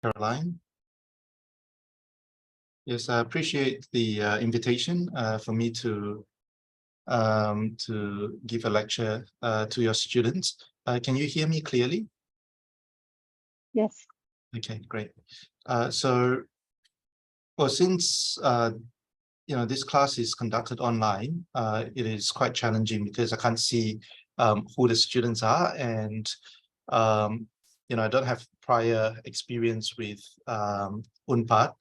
Caroline. Yes, I appreciate the invitation for me to give a lecture to your students. Can you hear me clearly? Yes. Okay, great. Since this class is conducted online, it is quite challenging because I can't see who the students are, and I don't have prior experience with UNPAD,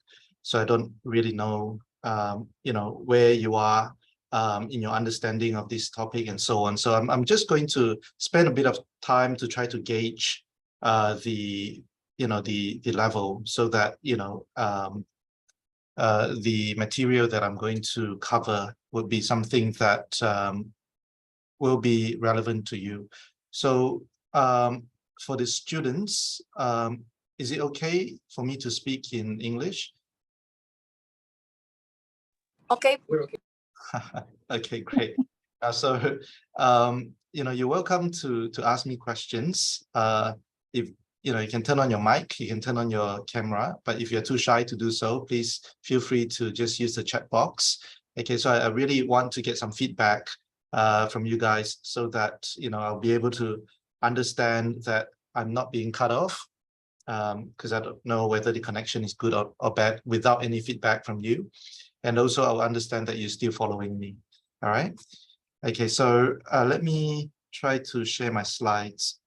so I don't really know where you are in your understanding of this topic and so on. So I'm just going to spend a bit of time to try to gauge the level, so that the material that I'm going to cover would be something that will be relevant to you. So for the students, is it okay for me to speak in English? Okay, we're okay. Okay, great. You're welcome to ask me questions. If you can turn on your mic, you can turn on your camera, but if you're too shy to do so, please feel free to just use the chat box. Okay, so I really want to get some feedback from you guys, so that I'll be able to understand that I'm not being cut off, because I don't know whether the connection is good or bad without any feedback from you. And also I'll understand that you're still following me. All right. Okay, so let me try to share my slides.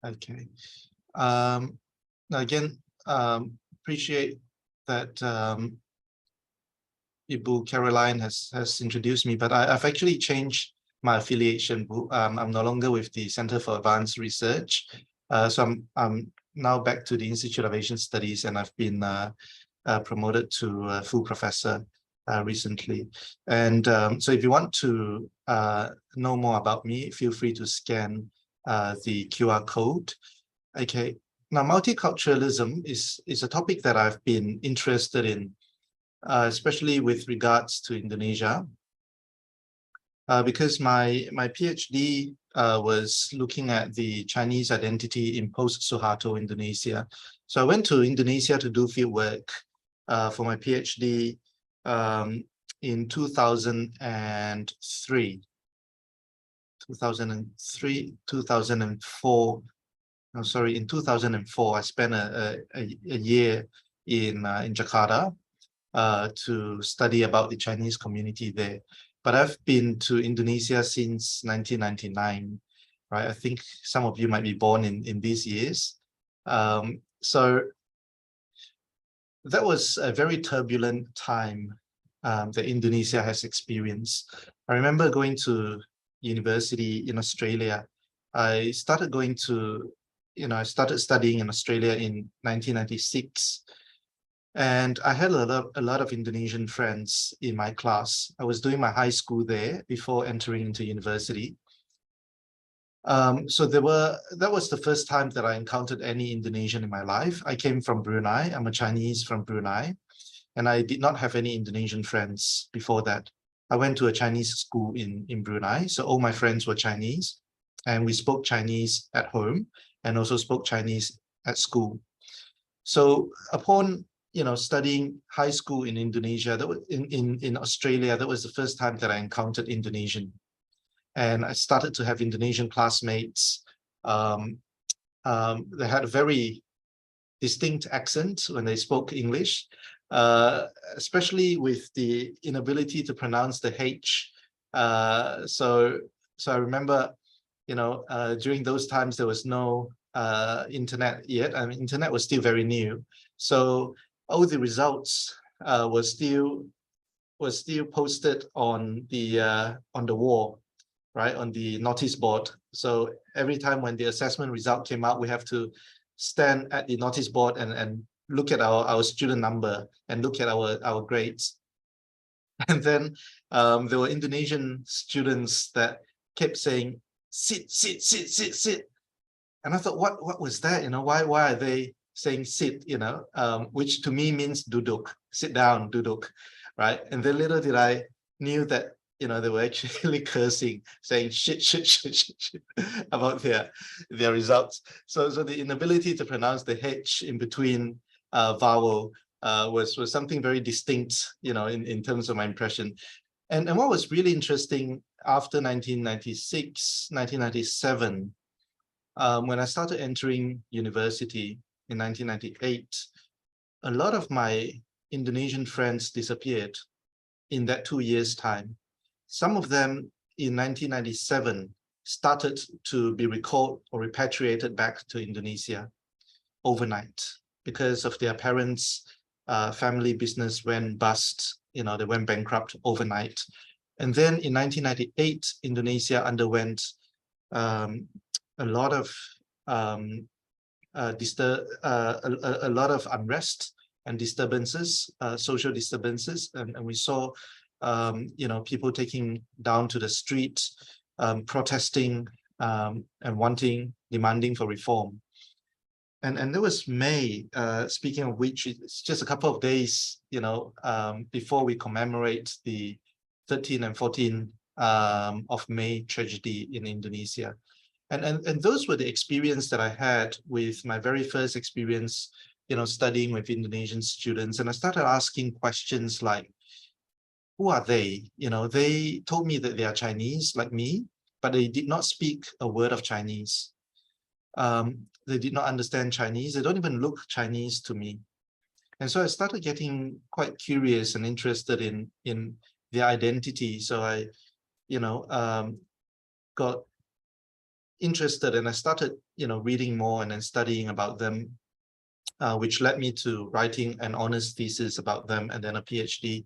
Okay. Again, appreciate that Ibu Caroline has introduced me, but I've actually changed my affiliation. I'm no longer with the Center for Advanced Research. So I'm now back to the Institute of Asian Studies, and I've been promoted to a full professor recently. And so if you want to know more about me, feel free to scan the QR code. Okay, now multiculturalism is a topic that I've been interested in, especially with regards to Indonesia, because my PhD was looking at the Chinese identity in post-Suharto Indonesia. So I went to Indonesia to do field work for my PhD in 2003, 2004. No, sorry, in 2004, I spent a year in Jakarta to study about the Chinese community there. But I've been to Indonesia since 1999, right? I think some of you might be born in these years. So that was a very turbulent time that Indonesia has experienced. I remember going to university in Australia. I started going to, I started studying in Australia in 1996. And I had a lot of Indonesian friends in my class. I was doing my high school there before entering into university. So that was the first time that I encountered any Indonesian in my life. I came from Brunei. I'm a Chinese from Brunei, and I did not have any Indonesian friends before that. I went to a Chinese school in Brunei, so all my friends were Chinese, and we spoke Chinese at home and also spoke Chinese at school. So upon studying high school in Indonesia, that was in Australia, that was the first time that I encountered Indonesian. And I started to have Indonesian classmates. They had a very distinct accent when they spoke English, especially with the inability to pronounce the H. So I remember, during those times, there was no internet yet. I mean, internet was still very new. So all the results were still posted on the wall, right, on the notice board. So every time when the assessment result came out, we have to stand at the notice board and look at our student number and look at our grades. And then there were Indonesian students that kept saying, sit, sit, sit, sit, sit. And I thought, what was that? Why are they saying sit, which to me means duduk, sit down, duduk. right? And then little did I knew that, you know, they were actually cursing, saying shit about their results. So the inability to pronounce the H in between vowel was something very distinct, you know, in terms of my impression. And what was really interesting after 1996, 1997, when I started entering university in 1998, a lot of my Indonesian friends disappeared in that 2 years' time. Some of them in 1997 started to be recalled or repatriated back to Indonesia overnight because of their parents' family business went bust, you know, they went bankrupt overnight. And then in 1998, Indonesia underwent a lot of a lot of unrest and disturbances, social disturbances, and we saw you know, people taking down to the street, protesting and demanding for reform. And there was May, speaking of which, it's just a couple of days, you know, before we commemorate the 13 and 14 of May tragedy in Indonesia. And those were the experience that I had with my very first experience, you know, studying with Indonesian students. And I started asking questions like, who are they? You know, they told me that they are Chinese like me, but they did not speak a word of Chinese. They did not understand Chinese. They don't even look Chinese to me. And so I started getting quite curious and interested in their identity. So I, you know, got interested, and I started, you know, reading more and then studying about them, which led me to writing an honors thesis about them and then a PhD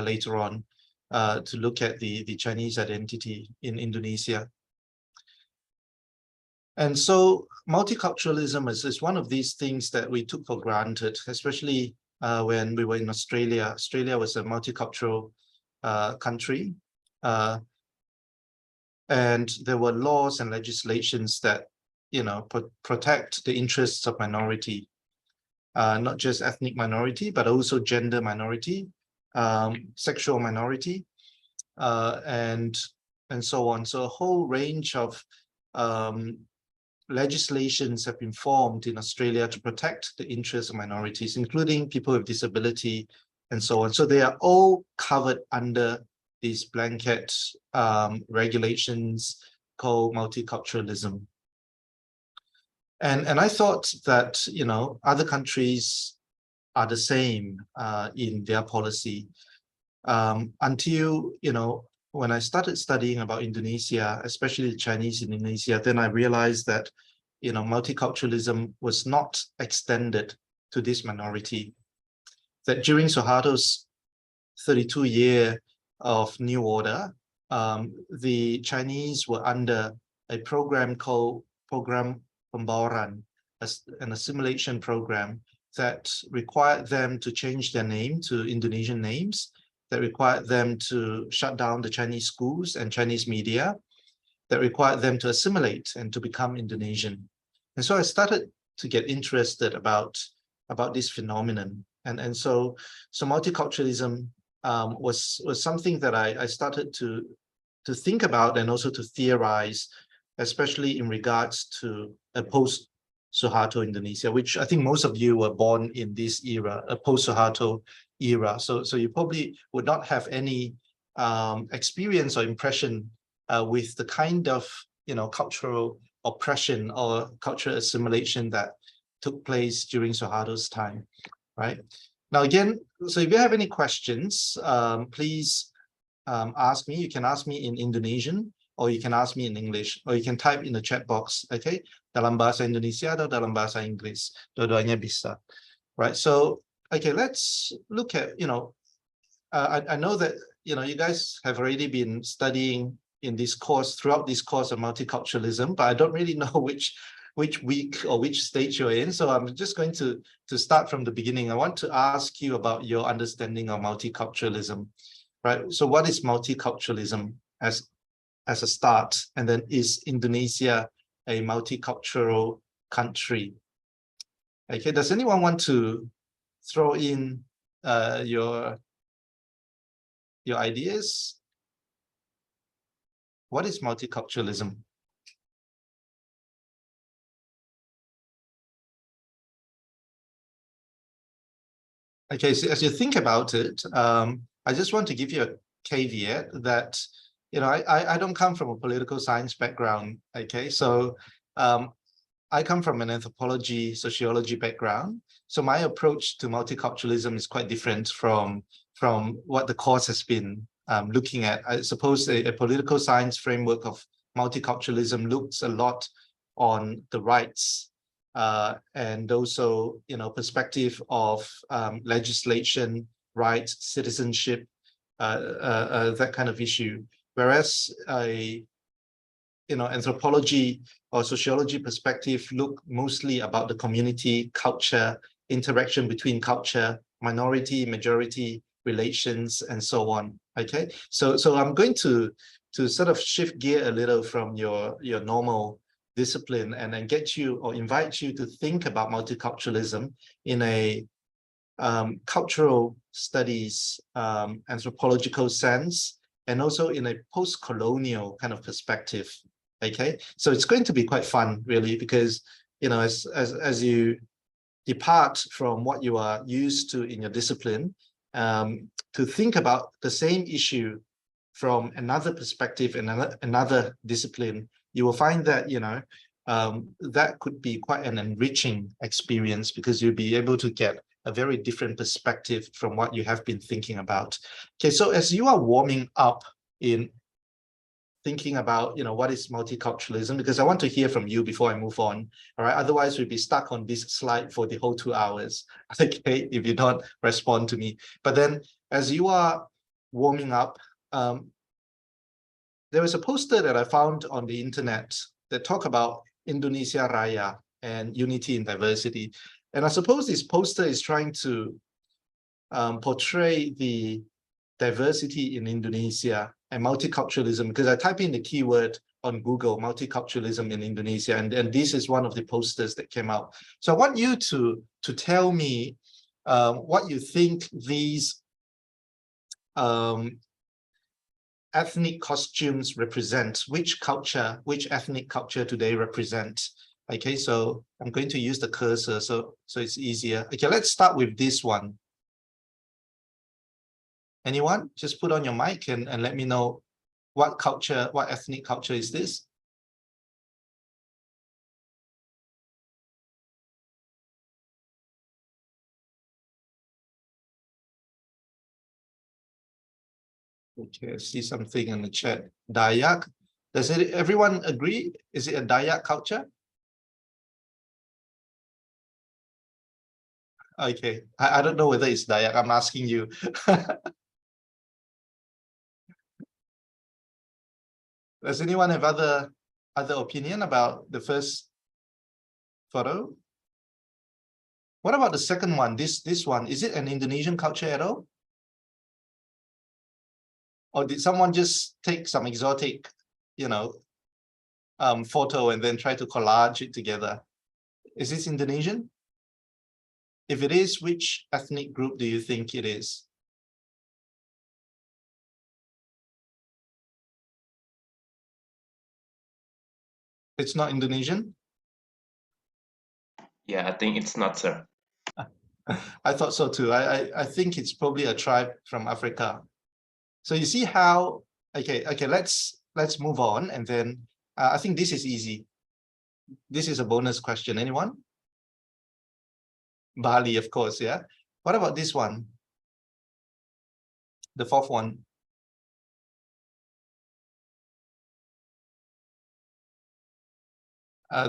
later on to look at the Chinese identity in Indonesia. And so multiculturalism is one of these things that we took for granted, especially when we were in Australia. Australia was a multicultural country. And there were laws and legislations that, you know, protect the interests of minority, not just ethnic minority, but also gender minority, sexual minority, and so on. So a whole range of legislations have been formed in Australia to protect the interests of minorities, including people with disability and so on. So they are all covered under these blanket regulations called multiculturalism. And I thought that, you know, other countries are the same in their policy until, you know, when I started studying about Indonesia, especially Chinese Indonesia, then I realized that, you know, multiculturalism was not extended to this minority. That during Suharto's 32-year of New Order, the Chinese were under a program called Program Pembawaran, an assimilation program that required them to change their name to Indonesian names, that required them to shut down the Chinese schools and Chinese media, that required them to assimilate and to become Indonesian. And so I started to get interested about this phenomenon. And so multiculturalism was something that I started to think about and also to theorize, especially in regards to a post-Suharto Indonesia, which I think most of you were born in this era, a post-Suharto era. So you probably would not have any experience or impression with the kind of, you know, cultural oppression or cultural assimilation that took place during Suharto's time, right? Now, again, so if you have any questions, please ask me. You can ask me in Indonesian, or you can ask me in English, or you can type in the chat box, okay? Dalam bahasa Indonesia atau dalam bahasa Inggris, dua-duanya bisa, right? So, okay, let's look at, you know, I know that, you know, you guys have already been studying in this course, throughout this course of multiculturalism, but I don't really know which week or which stage you're in. So I'm just going to start from the beginning. I want to ask you about your understanding of multiculturalism, right? So what is multiculturalism as a start? And then, is Indonesia a multicultural country? Okay, does anyone want to throw in your your ideas. What is multiculturalism? Okay, so as you think about it, I just want to give you a caveat that, I don't come from a political science background. Okay, so I come from an anthropology, sociology background. So my approach to multiculturalism is quite different from what the course has been looking at. I suppose a political science framework of multiculturalism looks a lot on the rights and also, perspective of legislation, rights, citizenship, that kind of issue. Whereas anthropology or sociology perspective look mostly about the community, culture, interaction between culture, minority, majority relations, and so on. Okay, so I'm going to sort of shift gear a little from your normal discipline and then get you or invite you to think about multiculturalism in a cultural studies, anthropological sense, and also in a post-colonial kind of perspective. Okay, so it's going to be quite fun, really, because as you depart from what you are used to in your discipline, to think about the same issue from another perspective and another discipline, you will find that that could be quite an enriching experience, because you'll be able to get a very different perspective from what you have been thinking about. Okay, so as you are warming up in thinking about what is multiculturalism, because I want to hear from you before I move on. All right, otherwise we'll be stuck on this slide for the whole 2 hours. Okay, if you don't respond to me. But then as you are warming up, there was a poster that I found on the internet that talk about Indonesia Raya and unity in diversity. And I suppose this poster is trying to portray the diversity in Indonesia and multiculturalism, because I type in the keyword on Google, multiculturalism in Indonesia, and this is one of the posters that came out. So I want you to tell me what you think these ethnic costumes represent, which ethnic culture do they represent? Okay, so I'm going to use the cursor so it's easier. Okay, let's start with this one. Anyone? Just put on your mic and let me know what ethnic culture is this? Okay, I see something in the chat. Dayak. Does everyone agree? Is it a Dayak culture? Okay, I don't know whether it's Dayak. I'm asking you. Does anyone have other opinion about the first photo? What about the second one? This one, is it an Indonesian culture at all? Or did someone just take some exotic, photo and then try to collage it together? Is this Indonesian? If it is, which ethnic group do you think it is? It's not Indonesian? Yeah, I think it's not, sir. I thought so too. I think it's probably a tribe from Africa. So you see how, okay, let's move on. And then I think this is easy. This is a bonus question. Anyone? Bali, of course, yeah. What about this one? The fourth one.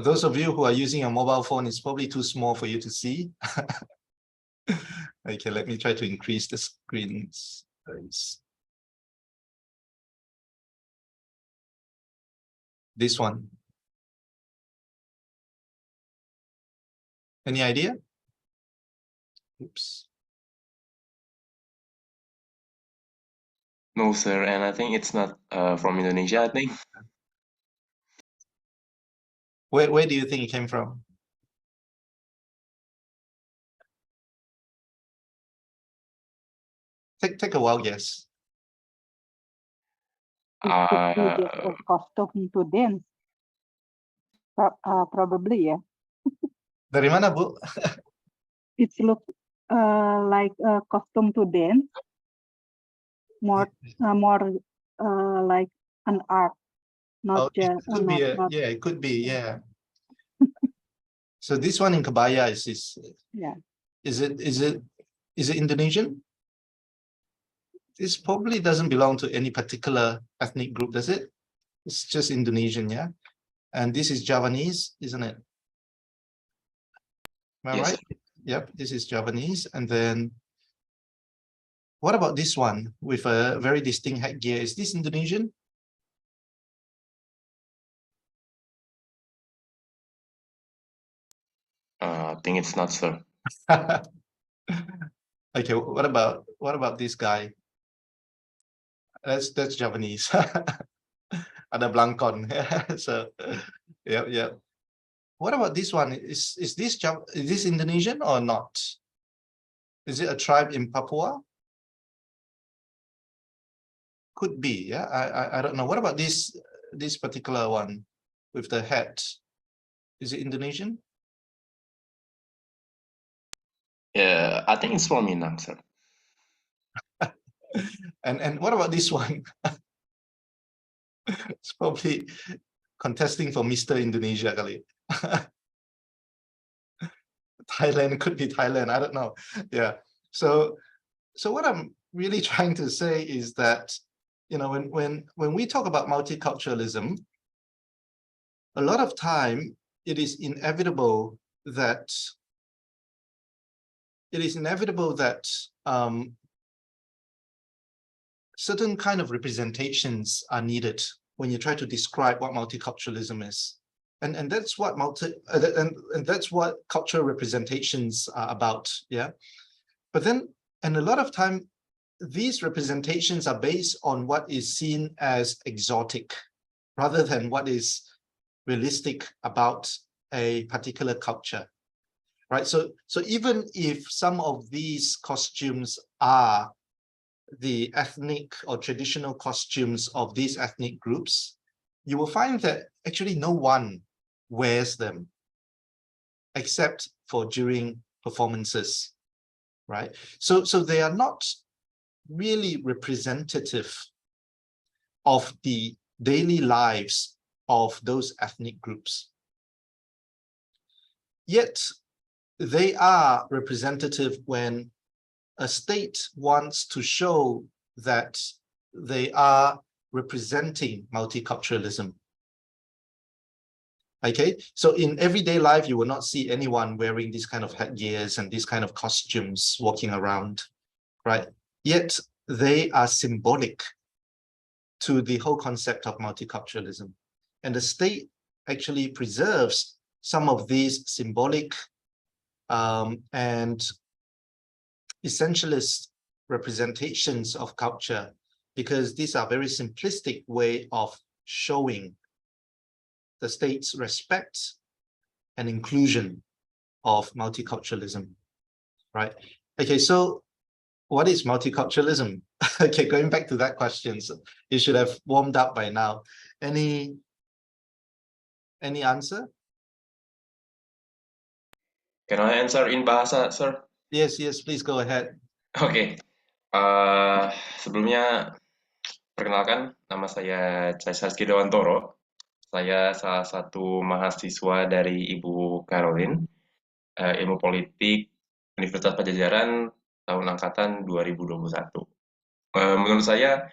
Those of you who are using a mobile phone, it's probably too small for you to see. Okay, let me try to increase the screen size. This one. Any idea? Oops. No, sir, and I think it's not from Indonesia, I think. Where do you think it came from? Take a wild guess. It could be just a costume to dance. Probably, yeah. Dari mana, Bu? It's look like a costume to dance. More like an art, Oh, not just it could be not yeah, it could be, yeah. So this one in kebaya is yeah. is it Indonesian? This probably doesn't belong to any particular ethnic group, does it? It's just Indonesian, yeah. And this is Javanese, isn't it? Am I Yes, right? Yep, this is Javanese. And then what about this one with a very distinct headgear? Is this Indonesian? I think it's not, sir. Okay, what about this guy? That's Javanese. Ada blangkon. So yeah. What about this one? Is this Indonesian or not? Is it a tribe in Papua? Could be, yeah. I don't know. What about this particular one with the hat? Is it Indonesian? Yeah, I think it's from Minang, sir. And what about this one? It's probably contesting for Mr. Indonesia, kali. Thailand, could be Thailand, I don't know. Yeah. So what I'm really trying to say is that, you know, when we talk about multiculturalism, a lot of time it is inevitable that certain kind of representations are needed when you try to describe what multiculturalism is. And that's what that's what cultural representations are about, yeah. But then, and a lot of time, these representations are based on what is seen as exotic, rather than what is realistic about a particular culture, right? So even if some of these costumes are the ethnic or traditional costumes of these ethnic groups, you will find that actually no one wears them except for during performances, right? So they are not really representative of the daily lives of those ethnic groups. Yet they are representative when a state wants to show that they are representing multiculturalism. Okay, so in everyday life, you will not see anyone wearing these kind of headgears and these kind of costumes walking around, right? Yet they are symbolic to the whole concept of multiculturalism. And the state actually preserves some of these symbolic and essentialist representations of culture, because these are very simplistic way of showing the state's respect and inclusion of multiculturalism, right? Okay, so what is multiculturalism? Okay, going back to that question, so you should have warmed up by now. Any answer? Can I answer in bahasa, sir? Yes, please go ahead. Oke. Sebelumnya, perkenalkan, nama saya Caesar Dewantoro. Saya salah satu mahasiswa dari Ibu Caroline, Ilmu Politik Universitas Padjadjaran tahun angkatan 2021. Menurut saya,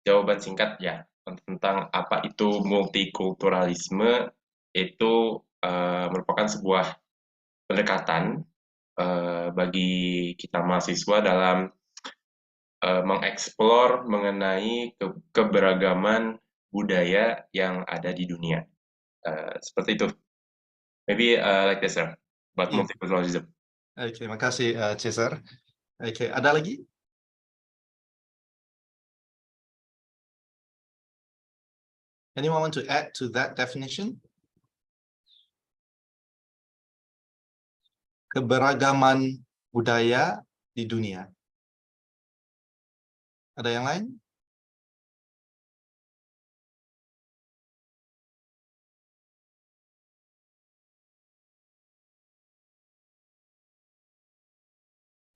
jawaban singkat ya tentang apa itu multikulturalisme itu merupakan sebuah pendekatan bagi kita mahasiswa dalam mengeksplor mengenai keberagaman budaya yang ada di dunia. Seperti itu. Maybe like this, sir, about Yeah. multiculturalism. Okay, makasih Cesar. Okay, ada lagi? Anyone want to add to that definition? Keberagaman budaya di dunia. Ada yang lain?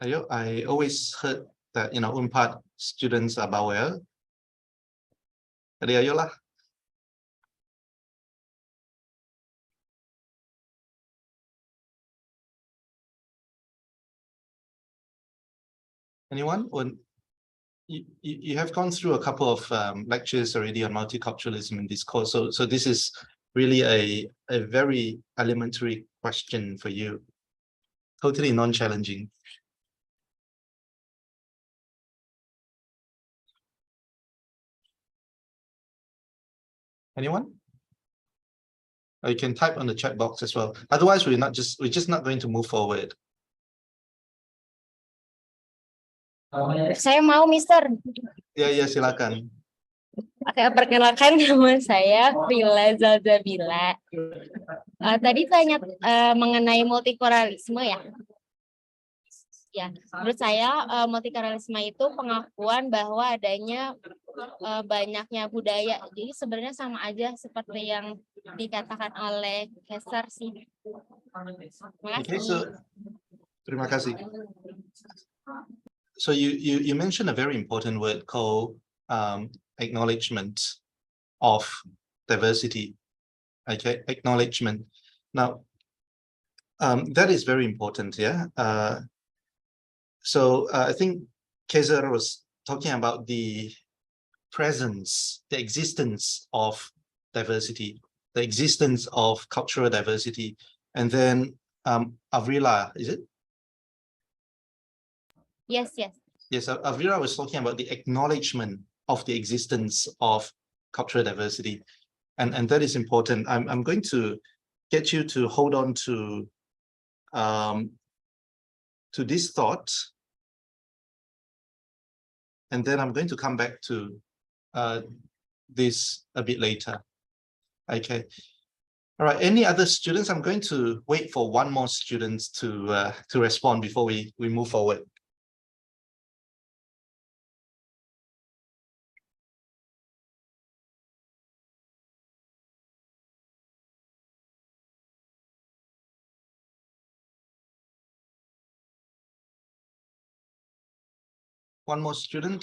I always heard that, Unpad students are bawel. Jadi ayolah. Anyone? You have gone through a couple of lectures already on multiculturalism and discourse. So this is really a very elementary question for you. Totally non-challenging. Anyone? Or you can type on the chat box as well. Otherwise, we're just not going to move forward. Saya mau, Mister. Ya, silakan. Oke, perkenalkan nama saya Vila Zalzabila. Tadi tanya mengenai multikulturalisme ya. Ya, menurut saya multikulturalisme itu pengakuan bahwa adanya banyaknya budaya. Jadi sebenarnya sama aja seperti yang dikatakan oleh Kaiser sih. Okay, so terima kasih. So you mentioned a very important word called acknowledgement of diversity. Okay, acknowledgement. Now, that is very important. Yeah. So I think Kaiser was talking about the presence, the existence of diversity, the existence of cultural diversity, and then Avrila, is it? Yes. Yes, Avrila was talking about the acknowledgement of the existence of cultural diversity, and that is important. I'm going to get you to hold on to this thought, and then I'm going to come back to this a bit later. Okay. All right. Any other students? I'm going to wait for one more student to respond before we move forward. One more student.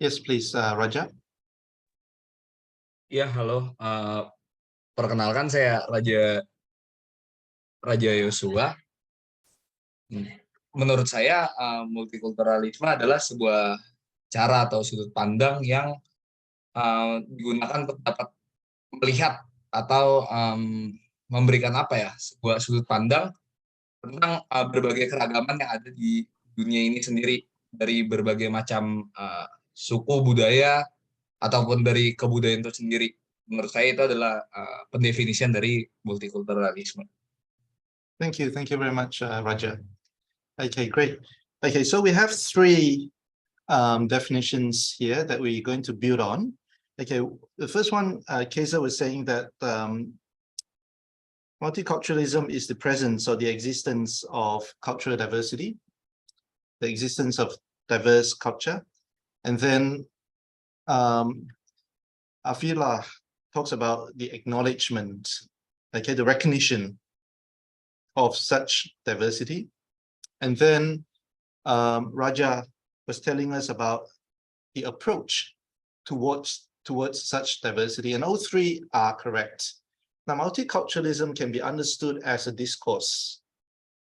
Yes, please, Raja. Ya, halo. Perkenalkan saya Raja Yosua. Menurut saya multikulturalisme adalah sebuah cara atau sudut pandang yang digunakan untuk dapat melihat atau memberikan sebuah sudut pandang tentang berbagai keragaman yang ada di dunia ini sendiri, dari berbagai macam suku, budaya, ataupun dari kebudayaan itu sendiri. Menurut saya itu adalah pendefinisian dari multikulturalisme. Thank you very much, Raja. Okay, great. Okay, so we have three definitions here that we're going to build on. Okay, the first one, Kaiser was saying that multiculturalism is the presence or the existence of cultural diversity, the existence of diverse culture. And then Afila talks about the acknowledgement, okay, the recognition of such diversity. And then Raja was telling us about the approach towards such diversity, and all three are correct. Now, multiculturalism can be understood as a discourse,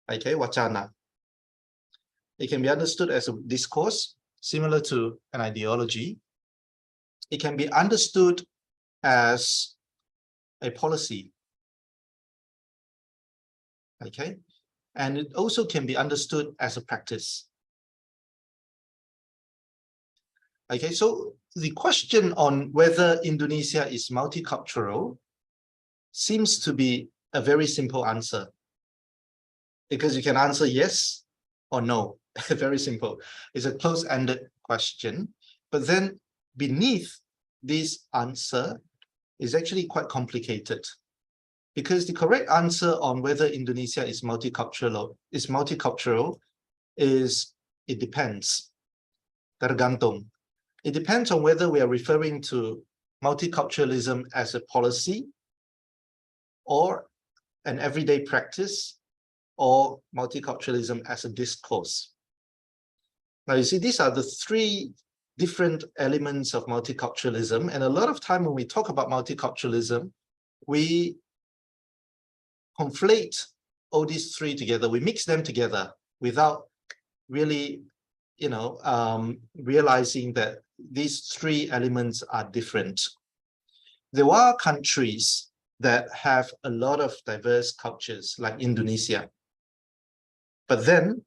okay, wacana. It can be understood as a discourse similar to an ideology. It can be understood as a policy, okay, and it also can be understood as a practice. Okay, so the question on whether Indonesia is multicultural seems to be a very simple answer, because you can answer yes or no. Very simple. It's a close-ended question, but then beneath this answer is actually quite complicated, because the correct answer on whether Indonesia is multicultural is it depends. tergantung. It depends on whether we are referring to multiculturalism as a policy or an everyday practice, or multiculturalism as a discourse. Now, you see, these are the three different elements of multiculturalism. And a lot of time when we talk about multiculturalism, we conflate all these three together. We mix them together without really, realizing that these three elements are different. There are countries that have a lot of diverse cultures, like Indonesia, but then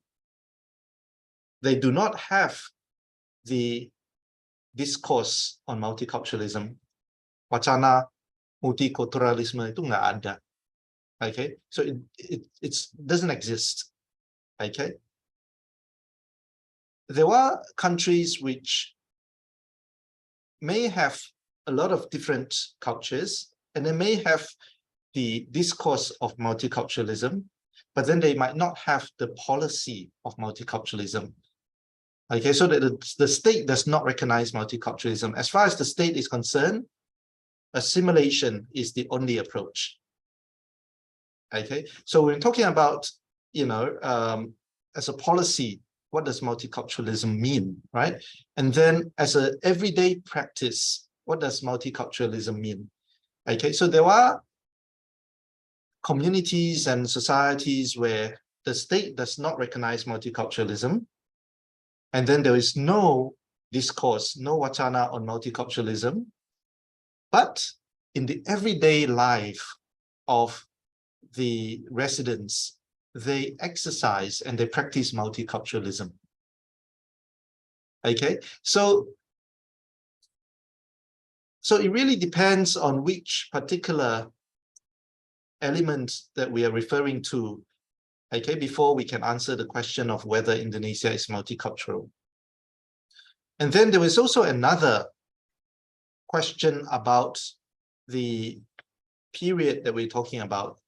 they do not have the discourse on multiculturalism. Wacana multikulturalisme itu nggak ada. Okay, so it doesn't exist. Okay, there are countries which may have a lot of different cultures, and they may have the discourse of multiculturalism, but then they might not have the policy of multiculturalism. Okay, so that the state does not recognize multiculturalism. As far as the state is concerned, assimilation is the only approach. Okay, so we're talking about, as a policy, what does multiculturalism mean, right? And then as an everyday practice, what does multiculturalism mean? Okay, so there are communities and societies where the state does not recognize multiculturalism, and then there is no discourse, no wacana on multiculturalism. But in the everyday life of the residents, they exercise and they practice multiculturalism. Okay, so it really depends on which particular element that we are referring to, okay, before we can answer the question of whether Indonesia is multicultural. And then there is also another question about the period that we're talking about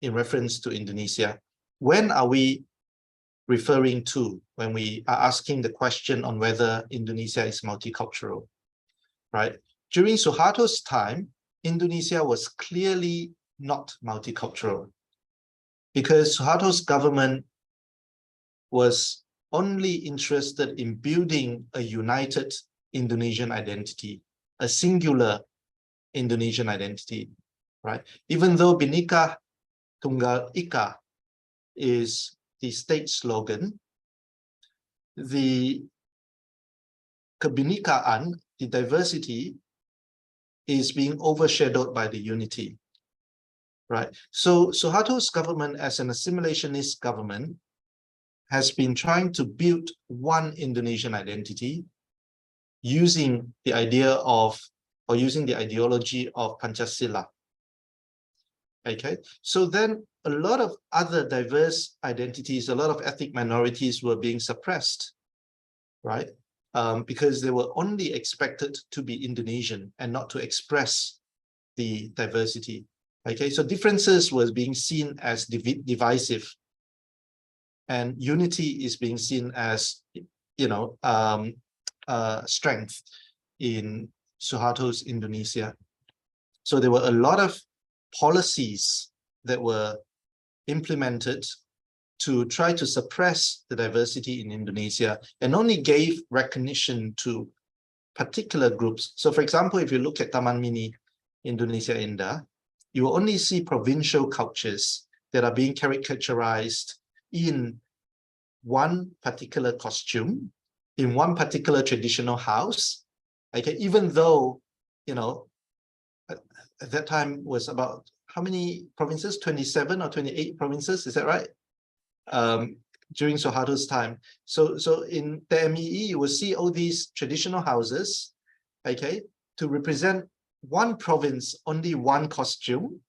in reference to Indonesia. When are we referring to when we are asking the question on whether Indonesia is multicultural, right? During Suharto's time, Indonesia was clearly not multicultural because Suharto's government was only interested in building a united Indonesian identity, a singular Indonesian identity, right? Even though Bhinneka Tunggal Ika is the state slogan, the kebhinekaan, the diversity, is being overshadowed by the unity, right? So Suharto's government, as an assimilationist government, has been trying to build one Indonesian identity using the idea of, or using the ideology of Pancasila. Okay, so then a lot of other diverse identities, a lot of ethnic minorities were being suppressed, right? Because they were only expected to be Indonesian and not to express the diversity. Okay, so differences was being seen as divisive, and unity is being seen as, strength in Suharto's Indonesia. So there were a lot of policies that were implemented to try to suppress the diversity in Indonesia and only gave recognition to particular groups. So for example, if you look at Taman Mini Indonesia Indah, you will only see provincial cultures that are being caricaturized in one particular costume, in one particular traditional house. Okay, even though, at that time was about how many provinces? 27 or 28 provinces, is that right? During Suharto's time. So in the MEE, you will see all these traditional houses, okay, to represent one province, only one costume,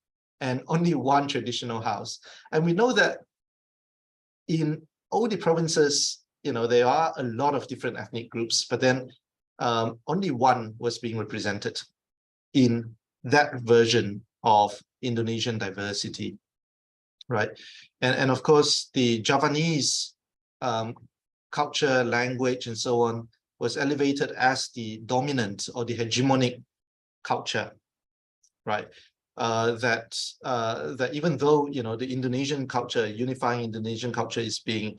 and only one traditional house. And we know that in all the provinces, there are a lot of different ethnic groups, but then only one was being represented in that version of Indonesian diversity, right? And of course, the Javanese culture, language, and so on was elevated as the dominant or the hegemonic culture, right? That even though, you know, the Indonesian culture, unifying Indonesian culture is being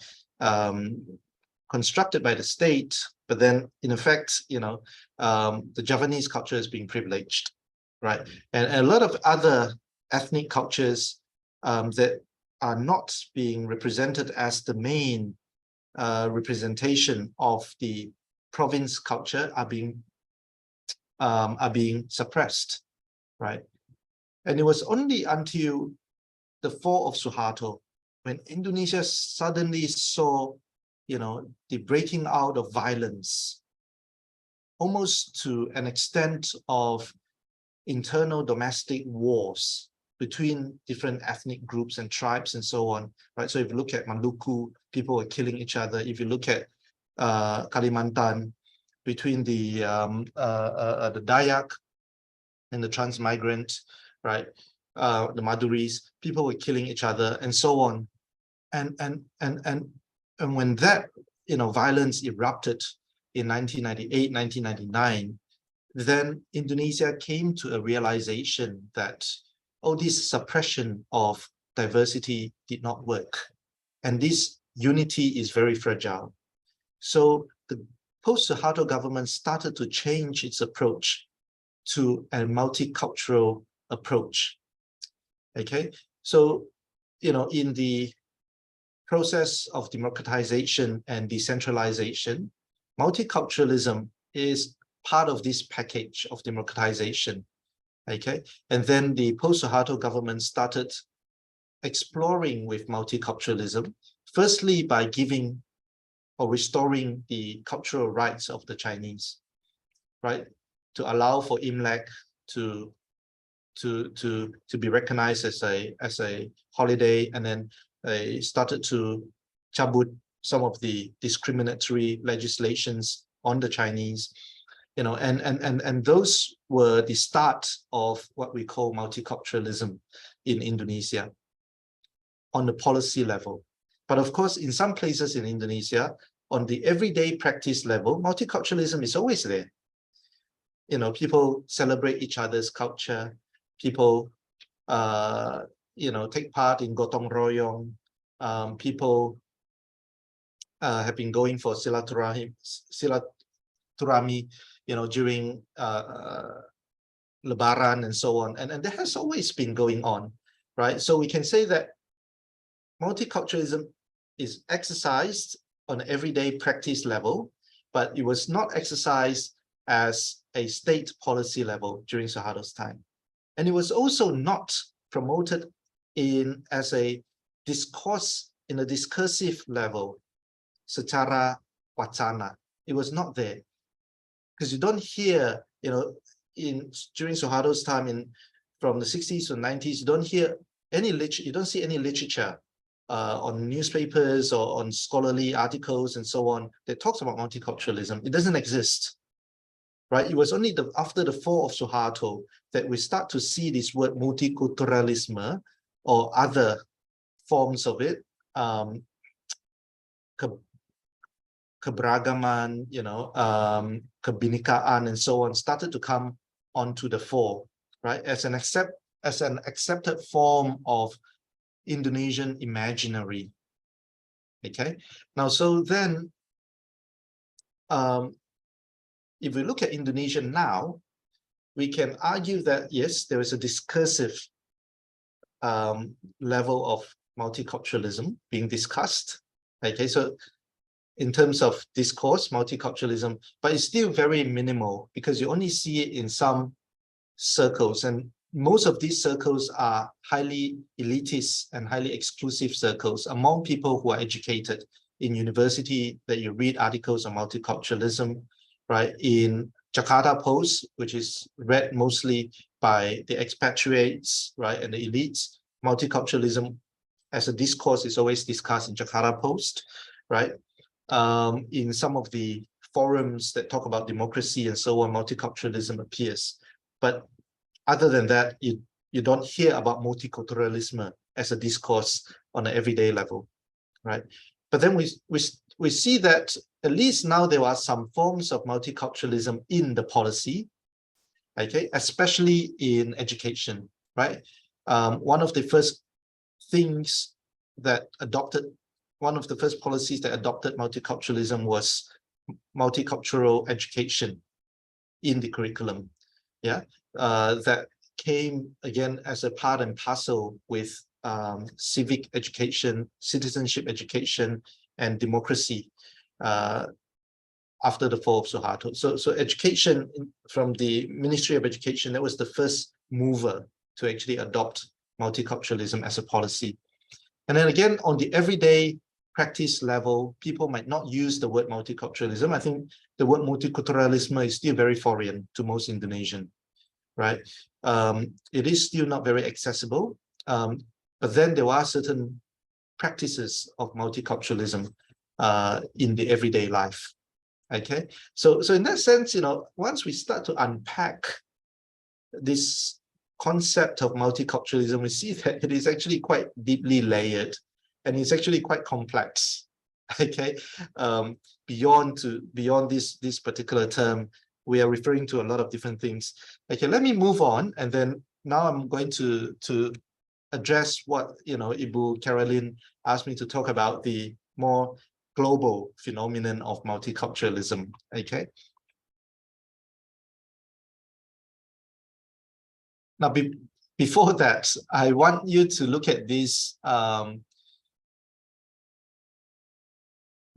constructed by the state, but then in effect, you know, the Javanese culture is being privileged, right? And a lot of other ethnic cultures that are not being represented as the main representation of the province culture are being suppressed, right? And it was only until the fall of Suharto, when Indonesia suddenly saw, you know, the breaking out of violence, almost to an extent of internal domestic wars between different ethnic groups and tribes and so on, right? So if you look at Maluku, people were killing each other. If you look at Kalimantan, between the Dayak and the transmigrant, right? The Maduris, people were killing each other and so on. And when that, you know, violence erupted in 1998, 1999, then Indonesia came to a realization that, oh, this suppression of diversity did not work. And this unity is very fragile. So the post-Suharto government started to change its approach to a multicultural approach. Okay, so, you know, in the process of democratization and decentralization, multiculturalism is part of this package of democratization. Okay, and then the post-Suharto government started exploring with multiculturalism, firstly by giving or restoring the cultural rights of the Chinese, right? To allow for Imlek to be recognized as a holiday, and then they started to cabut some of the discriminatory legislations on the Chinese, you know, and those were the start of what we call multiculturalism in Indonesia on the policy level. But of course, in some places in Indonesia, on the everyday practice level, multiculturalism is always there. You know, people celebrate each other's culture. People, you know, take part in gotong royong. People have been going for silaturahmi, you know, during Lebaran and so on. And that has always been going on, right? So we can say that multiculturalism is exercised on an everyday practice level, but it was not exercised as a state policy level during Suharto's time. And it was also not promoted as a discourse, in a discursive level, secara wacana. It was not there. Because you don't hear, you know, during Suharto's time from the 60s to 90s, you don't hear any you don't see any literature on newspapers or on scholarly articles and so on that talks about multiculturalism. It doesn't exist, right? It was only after the fall of Suharto that we start to see this word multikulturalisme or other forms of it, keberagaman, you know, kebinekaan and so on, started to come onto the fore, right? As an accepted form of Indonesian imaginary. Okay, now so then if we look at Indonesia now, we can argue that yes, there is a discursive level of multiculturalism being discussed. Okay, so in terms of discourse, multiculturalism, but it's still very minimal because you only see it in some circles, and most of these circles are highly elitist and highly exclusive circles among people who are educated in university, that you read articles on multiculturalism, right? In Jakarta Post, which is read mostly by the expatriates, right, and the elites, multiculturalism as a discourse is always discussed in Jakarta Post, right? In some of the forums that talk about democracy and so on, multiculturalism appears. But other than that, you don't hear about multiculturalism as a discourse on an everyday level, right? But then we we see that at least now there are some forms of multiculturalism in the policy, okay, especially in education, right? One of the first things that adopted, one of the first policies that adopted multiculturalism was multicultural education in the curriculum, yeah, that came again as a part and parcel with civic education, citizenship education, and democracy after the fall of Suharto. So education from the Ministry of Education, that was the first mover to actually adopt multiculturalism as a policy. And then again, on the everyday practice level, people might not use the word multiculturalism. I think the word multiculturalisme is still very foreign to most Indonesian, right? It is still not very accessible, but then there are certain practices of multiculturalism in the everyday life, okay? So in that sense, you know, once we start to unpack this concept of multiculturalism, we see that it is actually quite deeply layered, and it's actually quite complex, okay? Beyond this particular term, we are referring to a lot of different things. Okay, let me move on, and then now I'm going to address what, you know, Ibu Caroline asked me to talk about, the more global phenomenon of multiculturalism, okay? Now, before that, I want you to look at this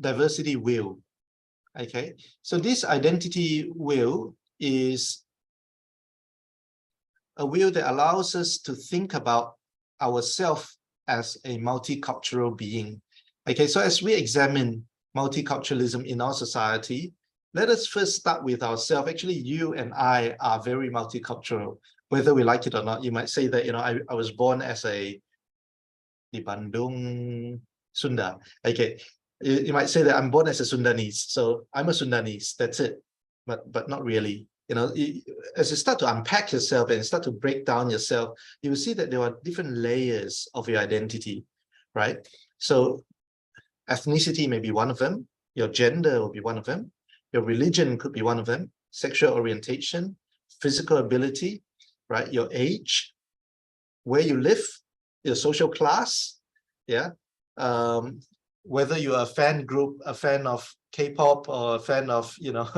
diversity wheel, okay? So this identity wheel is a wheel that allows us to think about ourselves as a multicultural being. Okay, so as we examine multiculturalism in our society, let us first start with ourselves. Actually, you and I are very multicultural, whether we like it or not. You might say that, you know, I was born as a di Bandung Sunda. Okay, you might say that I'm born as a Sundanese, so I'm a Sundanese. That's it, but not really. You know, as you start to unpack yourself and start to break down yourself, you will see that there are different layers of your identity, right? So ethnicity may be one of them, your gender will be one of them, your religion could be one of them, sexual orientation, physical ability, right? Your age, where you live, your social class, yeah. Whether you are a fan of K-pop, or a fan of, you know,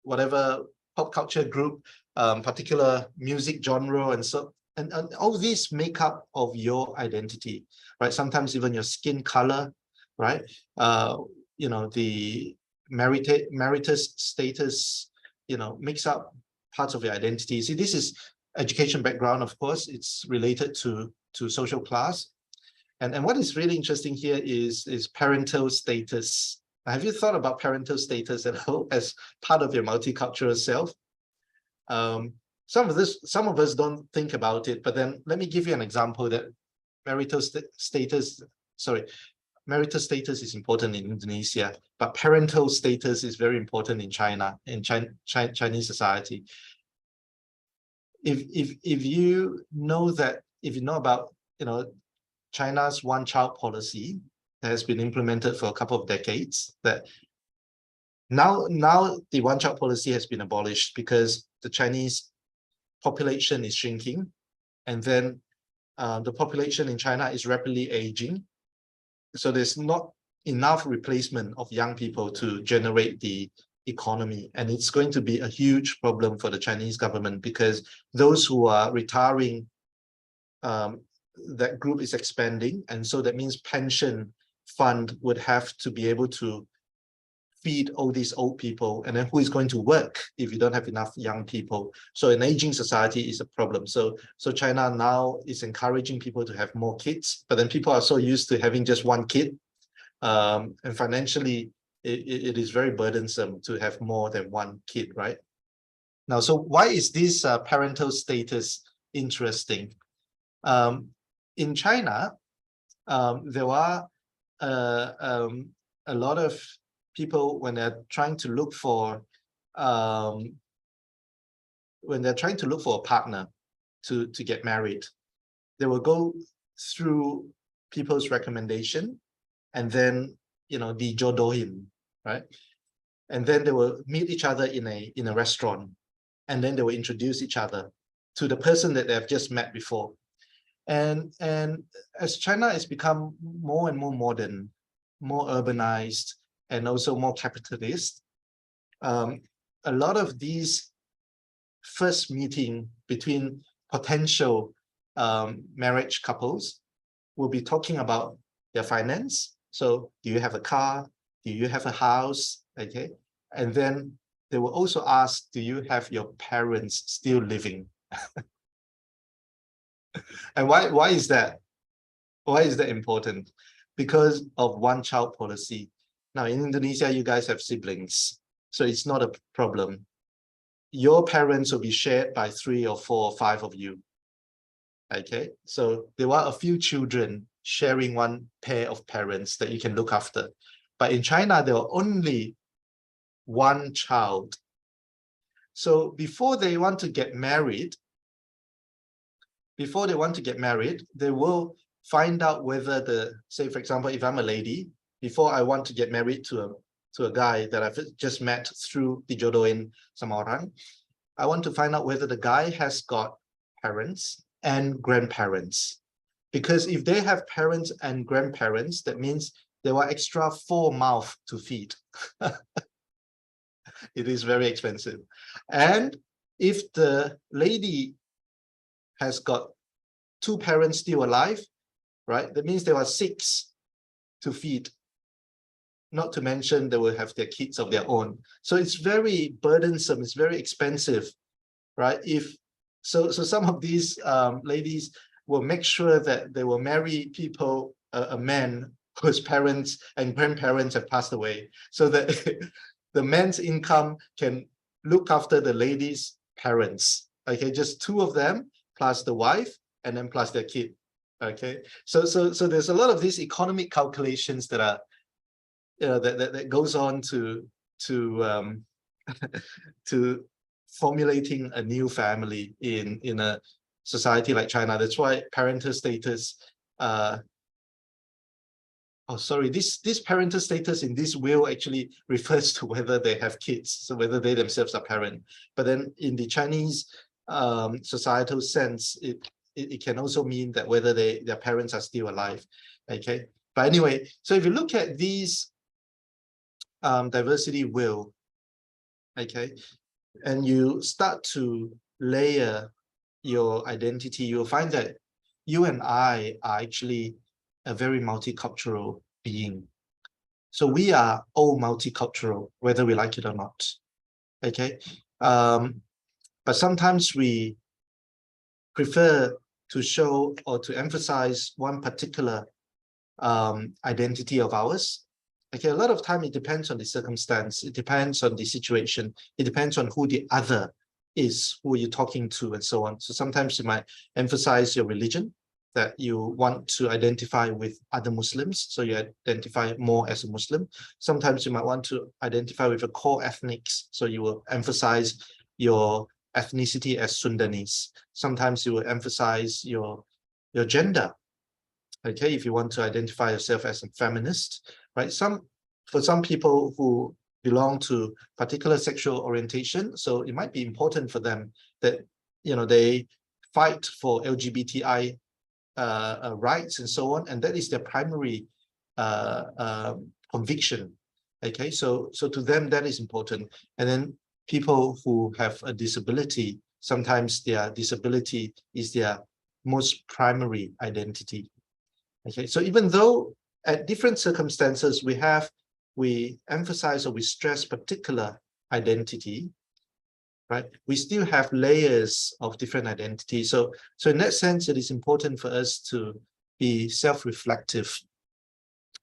whatever pop culture group, particular music genre, and so, and all these make up of your identity, right? Sometimes even your skin color, right? You know, the meritus status, you know, makes up parts of your identity. See, this is education background, of course, it's related to social class. And what is really interesting here is parental status. Have you thought about parental status at all as part of your multicultural self? Some of us don't think about it, but then let me give you an example that marital status is important in Indonesia, but parental status is very important in China, in Chinese society. If you know about, you know, China's one-child policy that has been implemented for a couple of decades, that now the one-child policy has been abolished because the Chinese population is shrinking, and then the population in China is rapidly aging. So there's not enough replacement of young people to generate the economy. And it's going to be a huge problem for the Chinese government, because those who are retiring, that group is expanding. And so that means pension fund would have to be able to feed all these old people. And then who is going to work if you don't have enough young people? So an aging society is a problem. So China now is encouraging people to have more kids, but then people are so used to having just one kid. And financially, it is very burdensome to have more than one kid, right? Now, so why is this parental status interesting? In China, there are a lot of people, when they're trying to look for a partner to get married, they will go through people's recommendation, and then dijodohin, right? And then they will meet each other in a restaurant, and then they will introduce each other to the person that they have just met before. And as China has become more and more modern, more urbanized, and also more capitalist, a lot of these first meeting between potential marriage couples will be talking about their finance. So do you have a car? Do you have a house? Okay. And then they will also ask, do you have your parents still living? And why is that? Why is that important? Because of one-child policy. Now in Indonesia, you guys have siblings, so it's not a problem. Your parents will be shared by 3 or 4 or 5 of you. Okay, so there are a few children sharing one pair of parents that you can look after. But in China, there are only one child. So before they want to get married, they will find out whether say, for example, if I'm a lady, before I want to get married to a guy that I've just met through dijodohin sama orang, I want to find out whether the guy has got parents and grandparents. Because if they have parents and grandparents, that means there are extra 4 mouths to feed. It is very expensive. And if the lady has got 2 parents still alive, right, that means there are 6 to feed. Not to mention they will have their kids of their own. So it's very burdensome, it's very expensive, right? So some of these ladies will make sure that they will marry people, a man whose parents and grandparents have passed away, so that the man's income can look after the lady's parents. Okay, just 2 of them plus the wife and then plus their kid. Okay, so there's a lot of these economic calculations that are that goes on to to formulating a new family in a society like China. That's why parental status this parental status in this will actually refers to whether they have kids, so whether they themselves are parent. But then in the Chinese societal sense, it can also mean that whether their parents are still alive. Okay, but anyway, so if you look at these diversity will, okay, and you start to layer your identity, you'll find that you and I are actually a very multicultural being. So we are all multicultural, whether we like it or not. Okay, but sometimes we prefer to show or to emphasize one particular identity of ours. Okay, a lot of time it depends on the circumstance, it depends on the situation, it depends on who the other is, who you're talking to, and so on. So sometimes you might emphasize your religion, that you want to identify with other Muslims, so you identify more as a Muslim. Sometimes you might want to identify with a core ethnics, so you will emphasize your ethnicity as Sundanese. Sometimes you will emphasize your gender. Okay, if you want to identify yourself as a feminist, right? For some people who belong to particular sexual orientation, so it might be important for them that they fight for LGBTI rights and so on, and that is their primary conviction. Okay, so to them that is important. And then people who have a disability, sometimes their disability is their most primary identity. Okay, so even though at different circumstances we emphasize or we stress particular identity, right, we still have layers of different identities. So in that sense, it is important for us to be self-reflective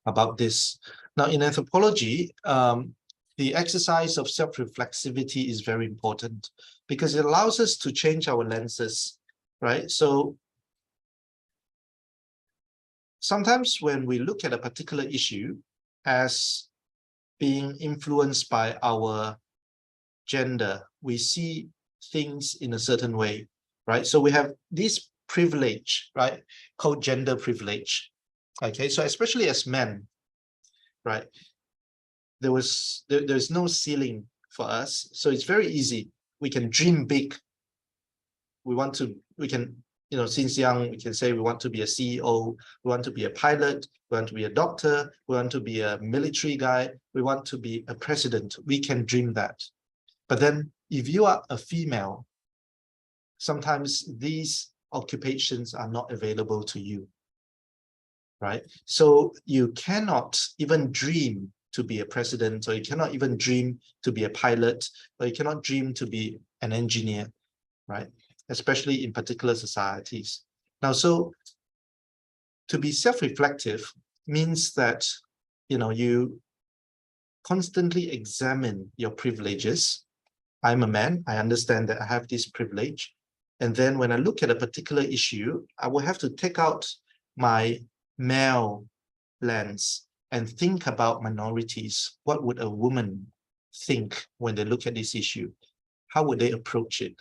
about this. Now, in anthropology, the exercise of self-reflexivity is very important because it allows us to change our lenses, right? So sometimes when we look at a particular issue as being influenced by our gender, we see things in a certain way, right? So we have this privilege, right, called gender privilege. Okay, so especially as men, right? There's no ceiling for us. So it's very easy. We can dream big. We can, since young, we can say we want to be a CEO, we want to be a pilot, we want to be a doctor, we want to be a military guy, we want to be a president. We can dream that. But then if you are a female, sometimes these occupations are not available to you, right? So you cannot even dream to be a president, or you cannot even dream to be a pilot, or you cannot dream to be an engineer, right? Especially in particular societies. Now, so to be self-reflective means that, you constantly examine your privileges. I'm a man, I understand that I have this privilege. And then when I look at a particular issue, I will have to take out my male lens and think about minorities. What would a woman think when they look at this issue? How would they approach it?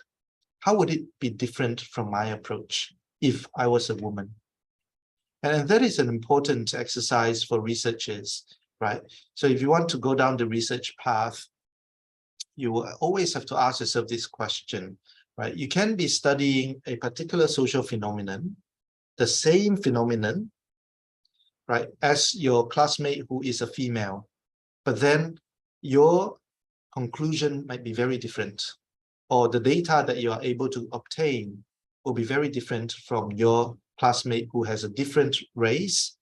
How would it be different from my approach if I was a woman? And that is an important exercise for researchers, right? So if you want to go down the research path, you will always have to ask yourself this question, right? You can be studying a particular social phenomenon, the same phenomenon, right, as your classmate who is a female, but then your conclusion might be very different, or the data that you are able to obtain will be very different from your classmate who has a different race,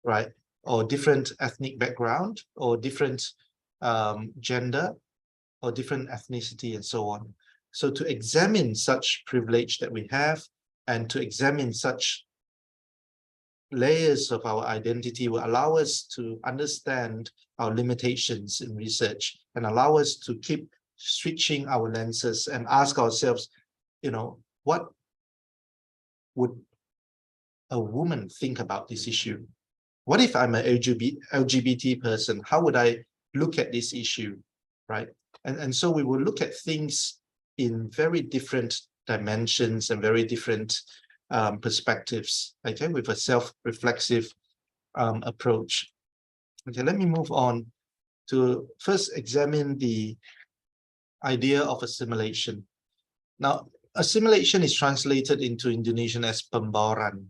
right, or different ethnic background, or different gender, or different ethnicity, and so on. So to examine such privilege that we have, and to examine such layers of our identity, will allow us to understand our limitations in research, and allow us to keep switching our lenses and ask ourselves, what would a woman think about this issue? What if I'm an LGBT person? How would I look at this issue, right? And so we will look at things in very different dimensions and very different perspectives, okay, with a self-reflexive approach. Okay, let me move on to first examine the idea of assimilation. Now, assimilation is translated into Indonesian as pembawaran,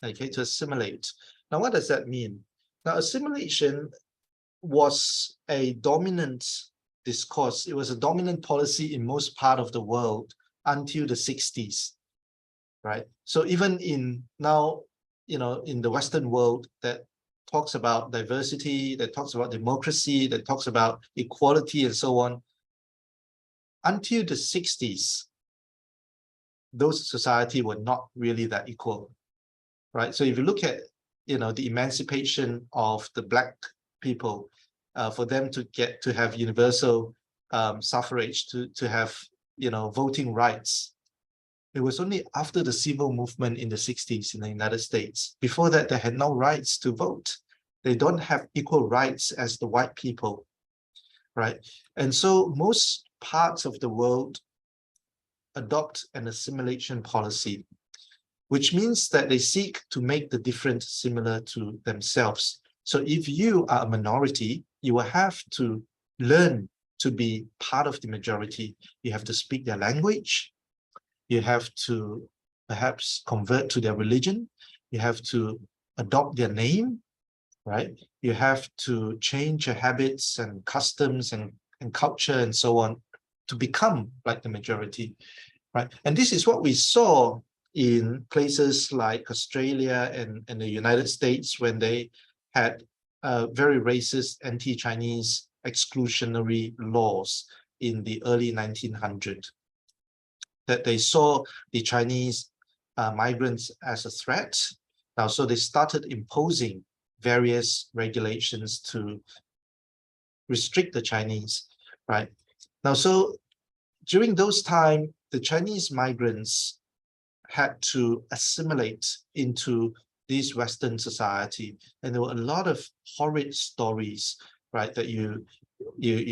okay, to assimilate. Now, what does that mean? Now, assimilation was a dominant discourse. It was a dominant policy in most part of the world until the 60s, right? So even in now, in the Western world that talks about diversity, that talks about democracy, that talks about equality and so on, until the 60s, those societies were not really that equal, right? So if you look at, the emancipation of the Black people, for them to get to have universal suffrage, to have, voting rights, it was only after the civil movement in the 60s in the United States. Before that, they had no rights to vote. They don't have equal rights as the white people, right? And so most parts of the world adopt an assimilation policy, which means that they seek to make the different similar to themselves. So if you are a minority, you will have to learn to be part of the majority. You have to speak their language. You have to perhaps convert to their religion. You have to adopt their name, right? You have to change your habits and customs and culture and so on to become like the majority, right? And this is what we saw in places like Australia and the United States when they had very racist anti-Chinese exclusionary laws in the early 1900s, that they saw the Chinese migrants as a threat. Now, so they started imposing various regulations to restrict the Chinese, right? Now, so during those times, the Chinese migrants had to assimilate into this Western society, and there were a lot of horrid stories, right, that you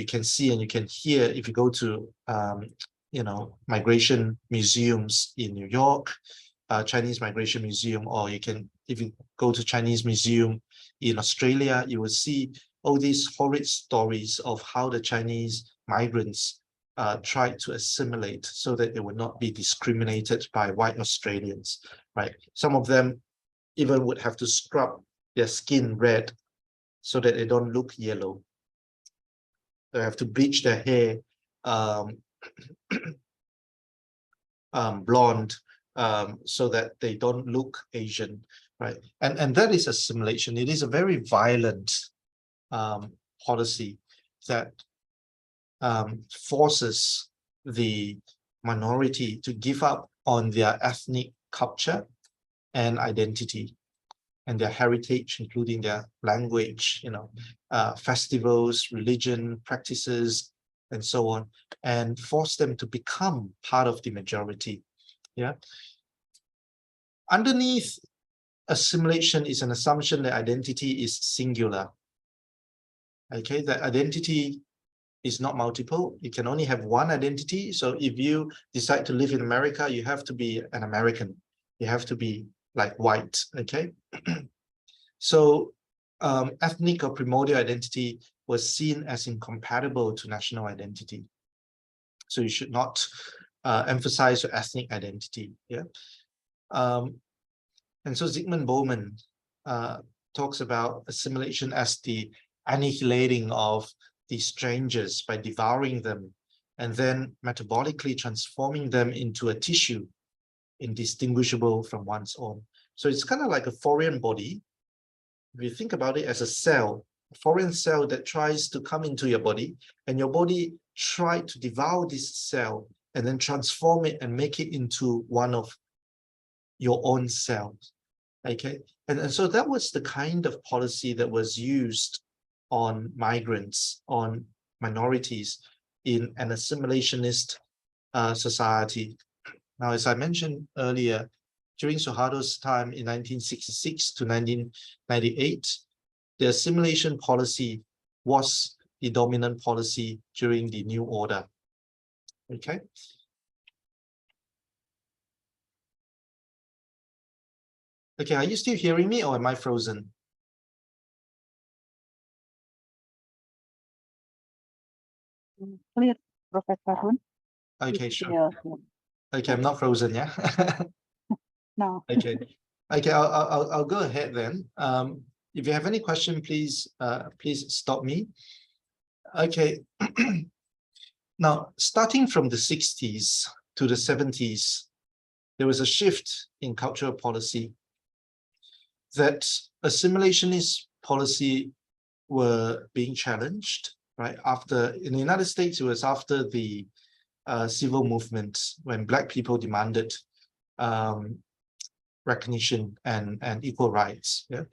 can see and you can hear if you go to migration museums in New York, Chinese Migration Museum, or you can, if you go to Chinese Museum in Australia, you will see all these horrid stories of how the Chinese migrants tried to assimilate so that they would not be discriminated by white Australians, right? Some of them even would have to scrub their skin red so that they don't look yellow. They have to bleach their hair blonde so that they don't look Asian, right? And that is assimilation. It is a very violent policy that forces the minority to give up on their ethnic culture and identity and their heritage, including their language, you know, festivals, religion, practices, and so on, and force them to become part of the majority. Yeah. Underneath assimilation is an assumption that identity is singular. Okay, that identity is not multiple. You can only have one identity. So if you decide to live in America, you have to be an American. You have to be like white. Okay. So ethnic or primordial identity was seen as incompatible to national identity. So you should not emphasize your ethnic identity. Yeah. And so Zygmunt Bauman talks about assimilation as the annihilating of the strangers by devouring them and then metabolically transforming them into a tissue indistinguishable from one's own. So it's kind of like a foreign body. If you think about it as a cell, a foreign cell that tries to come into your body, and your body tried to devour this cell and then transform it and make it into one of your own cells. Okay, and so that was the kind of policy that was used on migrants, on minorities in an assimilationist society. Now, as I mentioned earlier, during Suharto's time in 1966 to 1998, the assimilation policy was the dominant policy during the New Order. Okay. Okay, are you still hearing me or am I frozen? Clear, Professor Hoon. Okay, It's sure. clear. Okay, I'm not frozen, yeah? No. Okay. Okay, I'll go ahead then. If you have any question, please stop me. Okay. Now, starting from the 60s to the 70s, there was a shift in cultural policy that assimilationist policy were being challenged, right? After, in the United States, it was after the civil movement when Black people demanded recognition and equal rights, yeah,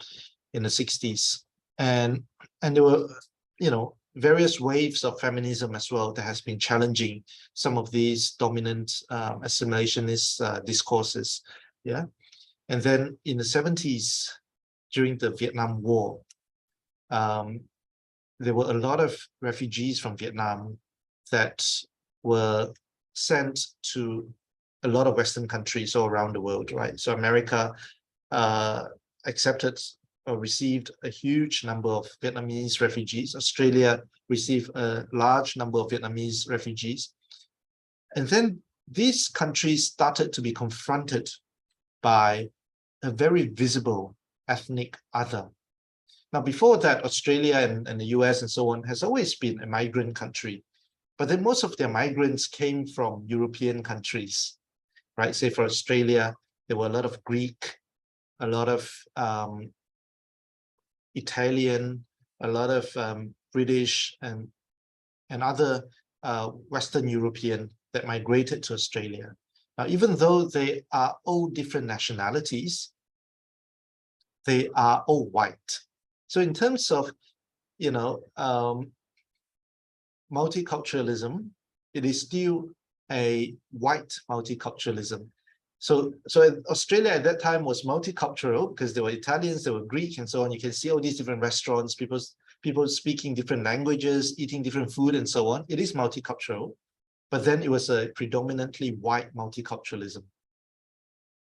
in the 60s. And there were, you know, various waves of feminism as well that has been challenging some of these dominant assimilationist discourses, yeah. And then in the 70s, during the Vietnam War, there were a lot of refugees from Vietnam that were sent to a lot of Western countries all around the world, right? So America accepted or received a huge number of Vietnamese refugees. Australia received a large number of Vietnamese refugees. And then these countries started to be confronted by a very visible ethnic other. Now, before that, Australia and the US and so on has always been a migrant country. But then most of their migrants came from European countries, right? Say for Australia, there were a lot of Greek, a lot of Italian, a lot of British and other Western European that migrated to Australia. Now, even though they are all different nationalities, they are all white. So in terms of, you know, multiculturalism, it is still a white multiculturalism. So Australia at that time was multicultural because there were Italians, there were Greek and so on. You can see all these different restaurants, people speaking different languages, eating different food and so on. It is multicultural, but then it was a predominantly white multiculturalism.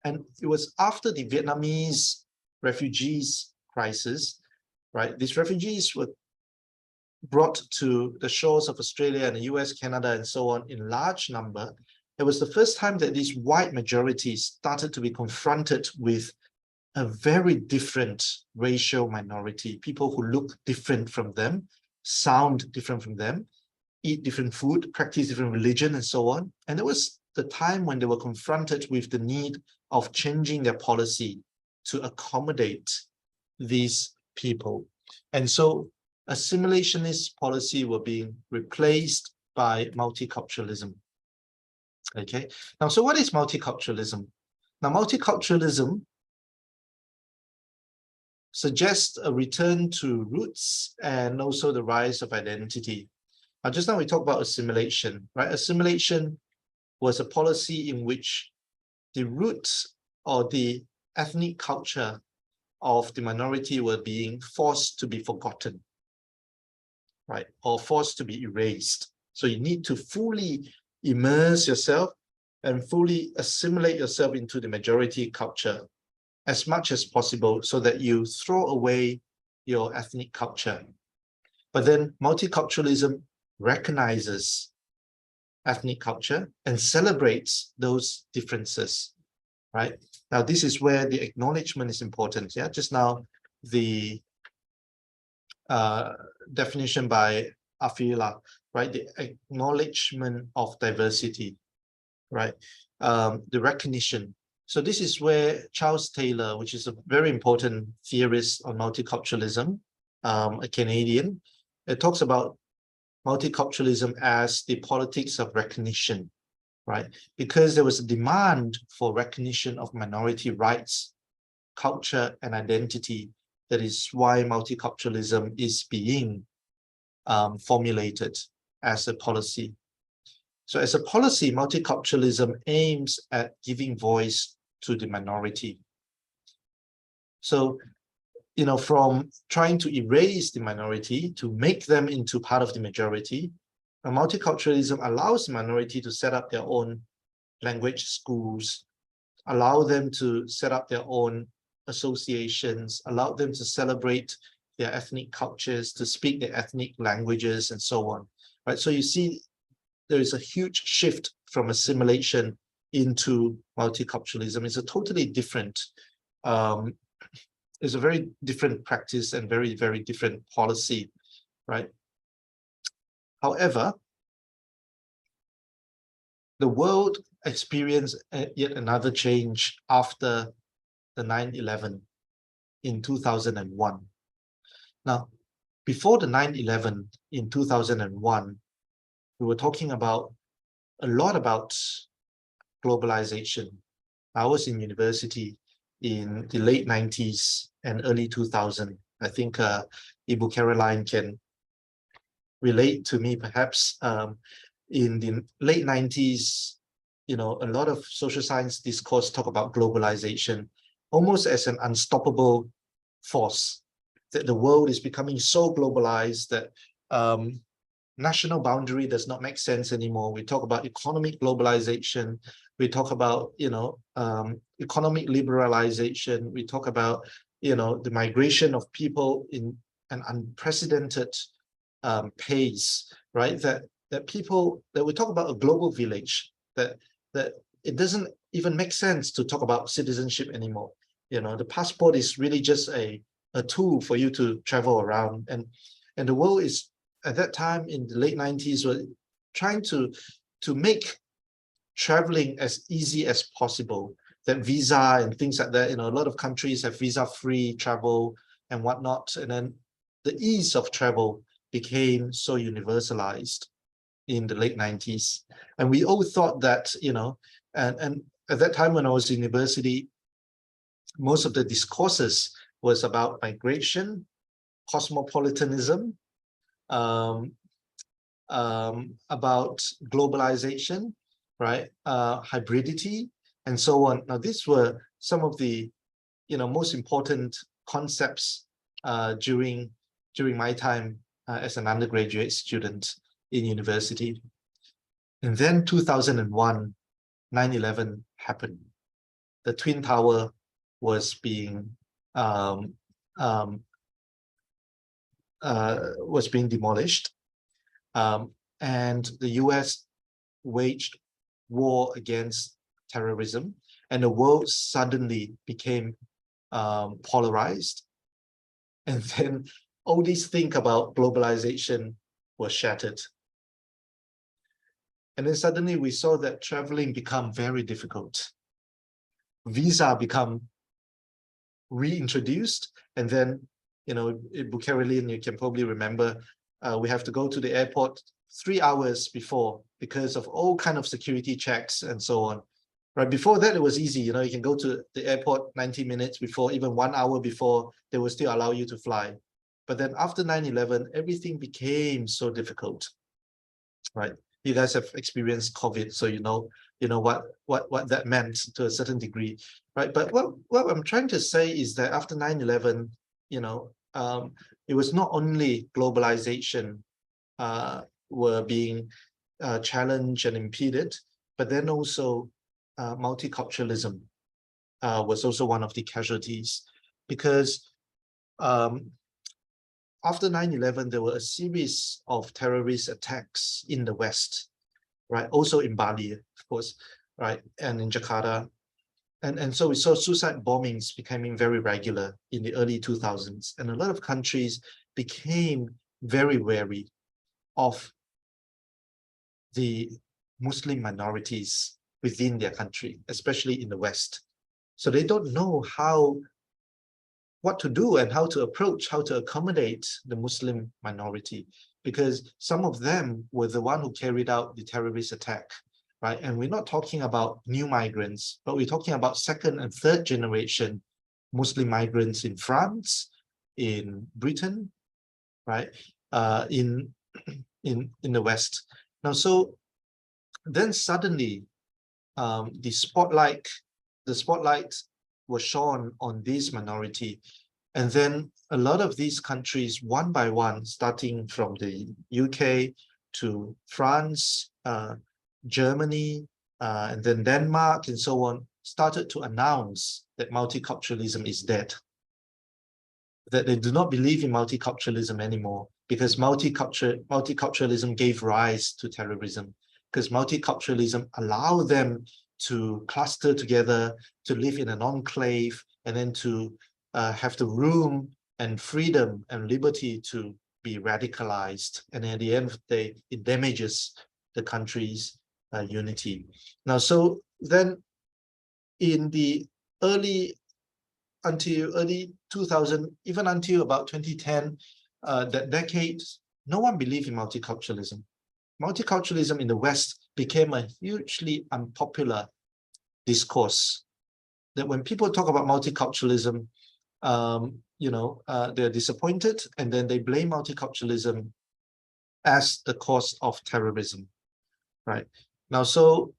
And it was after the Vietnamese refugees crisis, right? These refugees were brought to the shores of Australia and the US, Canada, and so on in large number. It was the first time that these white majorities started to be confronted with a very different racial minority, people who look different from them, sound different from them, eat different food, practice different religion, and so on. And it was the time when they were confronted with the need of changing their policy to accommodate these people. And so assimilationist policy were being replaced by multiculturalism. Okay, now, so what is multiculturalism? Now, multiculturalism suggests a return to roots and also the rise of identity. Now, just now we talked about assimilation, right? Assimilation was a policy in which the roots or the ethnic culture of the minority were being forced to be forgotten, right? Or forced to be erased. So you need to fully immerse yourself and fully assimilate yourself into the majority culture as much as possible so that you throw away your ethnic culture. But then multiculturalism recognizes ethnic culture and celebrates those differences, right? Now, this is where the acknowledgement is important. Yeah, just now the definition by Afila, right? The acknowledgement of diversity, right? The recognition. So this is where Charles Taylor, which is a very important theorist on multiculturalism, a Canadian, it talks about multiculturalism as the politics of recognition, right? Because there was a demand for recognition of minority rights, culture, and identity. That is why multiculturalism is being formulated as a policy. So as a policy, multiculturalism aims at giving voice to the minority. So, you know, from trying to erase the minority to make them into part of the majority, multiculturalism allows the minority to set up their own language schools, allow them to set up their own associations, allow them to celebrate their ethnic cultures, to speak their ethnic languages, and so on, right? So you see, there is a huge shift from assimilation into multiculturalism. It's a totally different, it's a very different practice and very, very different policy, right? However, the world experienced yet another change after the 9/11 in 2001. Now, before the 9/11 in 2001, we were talking about a lot about globalization. I was in university in the late 90s and early 2000. I think Ibu Caroline can relate to me perhaps. In the late 90s, you know, a lot of social science discourse talk about globalization almost as an unstoppable force, that the world is becoming so globalized that national boundary does not make sense anymore. We talk about economic globalization. We talk about, you know, economic liberalization. We talk about, you know, the migration of people in an unprecedented pace, right? That people, that we talk about a global village, that it doesn't even make sense to talk about citizenship anymore. You know, the passport is really just a tool for you to travel around. And the world is, at that time in the late 90s, were trying to make traveling as easy as possible, that visa and things like that, you know, a lot of countries have visa-free travel and whatnot. And then the ease of travel became so universalized in the late 90s. And we all thought that, you know, and at that time when I was in university, most of the discourses was about migration, cosmopolitanism, about globalization, right? Hybridity, and so on. Now, these were some of the, you know, most important concepts during my time as an undergraduate student in university. And then 2001, 9/11 happened. the Twin Tower was being demolished, and the US waged war against terrorism, and the world suddenly became polarized. And then all these things about globalization were shattered. And then suddenly we saw that traveling become very difficult. Visa become reintroduced, and then, in Bukhari, you can probably remember, we have to go to the airport 3 hours before because of all kind of security checks and so on. Right before that, it was easy. You can go to the airport 90 minutes before, even 1 hour before, they will still allow you to fly. But then after 9/11, everything became so difficult. Right? You guys have experienced COVID, so you know what that meant to a certain degree, right? But what I'm trying to say is that after 9/11, it was not only globalization were being challenged and impeded, but then also multiculturalism was also one of the casualties, because after 9/11, there were a series of terrorist attacks in the West, right? Also in Bali, of course, right? And in Jakarta. And so we saw suicide bombings becoming very regular in the early 2000s. And a lot of countries became very wary of the Muslim minorities within their country, especially in the West. So they don't know what to do and how to approach, how to accommodate the Muslim minority, because some of them were the one who carried out the terrorist attack, right? And we're not talking about new migrants, but we're talking about second and third generation Muslim migrants in France, in Britain, right? In the West. Now, so then suddenly the spotlight was shone on this minority. And then a lot of these countries, one by one, starting from the UK to France, Germany, and then Denmark, and so on, started to announce that multiculturalism is dead. That they do not believe in multiculturalism anymore, because multiculturalism gave rise to terrorism, because multiculturalism allowed them to cluster together, to live in an enclave, and then to have the room and freedom and liberty to be radicalized. And at the end of the day, it damages the country's unity. Now, so then in the early 2000, even until about 2010, that decade, no one believed in multiculturalism. Multiculturalism in the West became a hugely unpopular discourse. That when people talk about multiculturalism, they're disappointed, and then they blame multiculturalism as the cause of terrorism, right? Now, so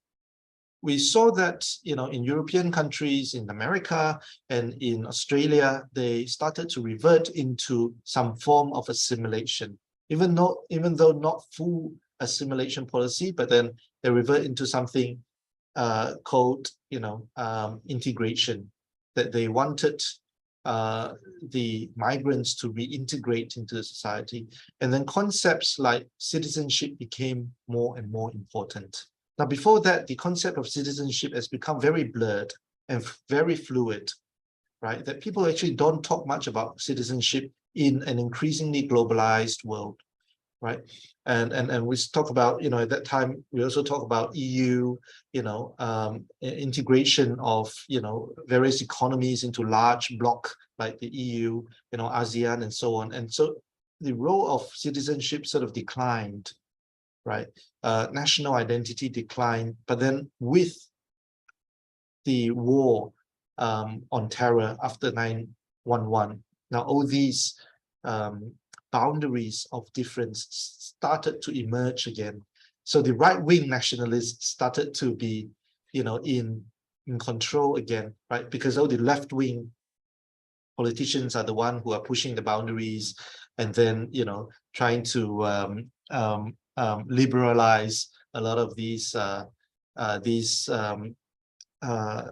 we saw that, in European countries, in America, and in Australia, they started to revert into some form of assimilation, even though not full assimilation policy, but then they revert into something called, integration, that they wanted the migrants to reintegrate into the society. And then concepts like citizenship became more and more important. Now, before that, the concept of citizenship has become very blurred and very fluid, right? That people actually don't talk much about citizenship in an increasingly globalized world, right? And we talk about, at that time, we also talk about EU, integration of, various economies into large bloc like the EU, ASEAN, and so on. And so the role of citizenship sort of declined, right? National identity declined, but then with the war on terror after 9/11, now all these boundaries of difference started to emerge again. So the right-wing nationalists started to be, in control again, right? Because all the left-wing politicians are the one who are pushing the boundaries, and then, trying to liberalize a lot of these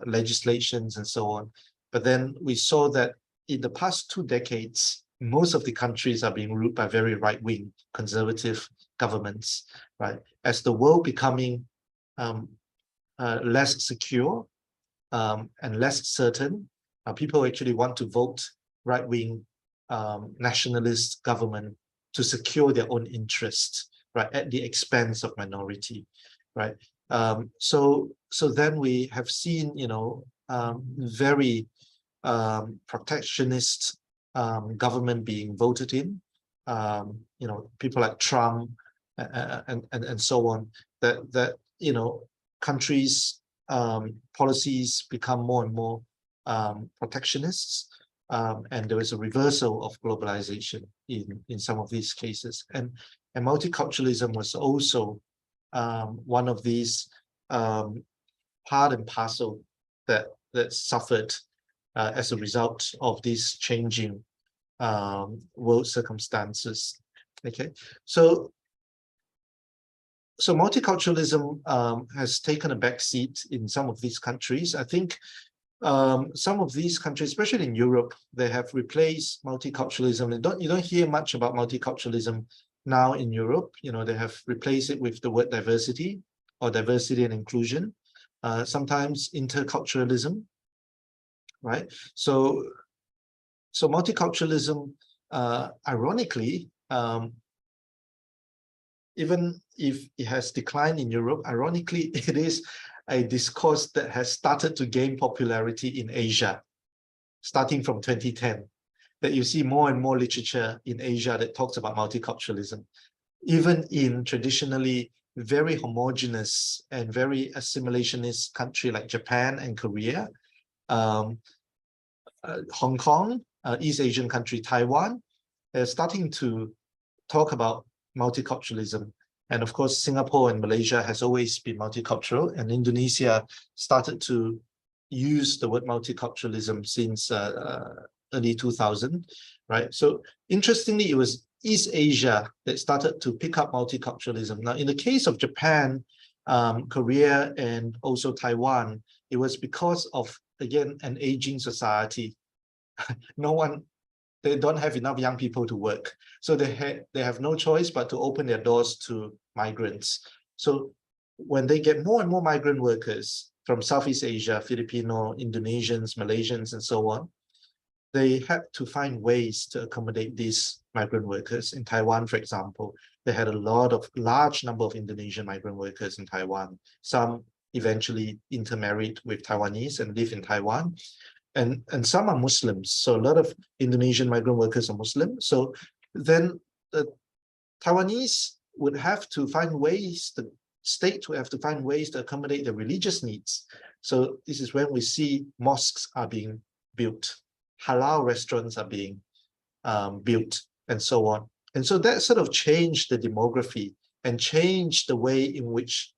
legislations and so on. But then we saw that in the past 2 decades, most of the countries are being ruled by very right-wing conservative governments, right? As the world becoming less secure and less certain, people actually want to vote right-wing nationalist government to secure their own interests, right, at the expense of minority, right? So then we have seen, you know, very protectionist government being voted in, you know, people like Trump and so on, that you know, countries' policies become more and more protectionists, and there is a reversal of globalization in some of these cases, and multiculturalism was also one of these part and parcel that suffered as a result of these changing world circumstances. Okay, so multiculturalism has taken a back seat in some of these countries. I think some of these countries, especially in Europe, they have replaced multiculturalism. You don't hear much about multiculturalism now in Europe. You know, they have replaced it with the word diversity or diversity and inclusion. Sometimes interculturalism, right? So multiculturalism, ironically, even if it has declined in Europe, ironically, it is a discourse that has started to gain popularity in Asia, starting from 2010, that you see more and more literature in Asia that talks about multiculturalism, even in traditionally very homogeneous and very assimilationist country like Japan and Korea, Hong Kong, East Asian country, Taiwan, they're starting to talk about multiculturalism. And of course, Singapore and Malaysia has always been multicultural, and Indonesia started to use the word multiculturalism since early 2000, right? So interestingly, it was East Asia that started to pick up multiculturalism. Now, in the case of Japan, Korea, and also Taiwan, it was because of, again, an aging society. They don't have enough young people to work. So they have no choice but to open their doors to migrants. So when they get more and more migrant workers from Southeast Asia, Filipino, Indonesians, Malaysians, and so on, they had to find ways to accommodate these migrant workers. In Taiwan, for example, they had a large number of Indonesian migrant workers in Taiwan. Some eventually intermarried with Taiwanese and live in Taiwan. And some are Muslims. So a lot of Indonesian migrant workers are Muslim. So then the Taiwanese would have to find ways, the state would have to find ways to accommodate their religious needs. So this is when we see mosques are being built, halal restaurants are being built, and so on. And so that sort of changed the demography and changed the way in which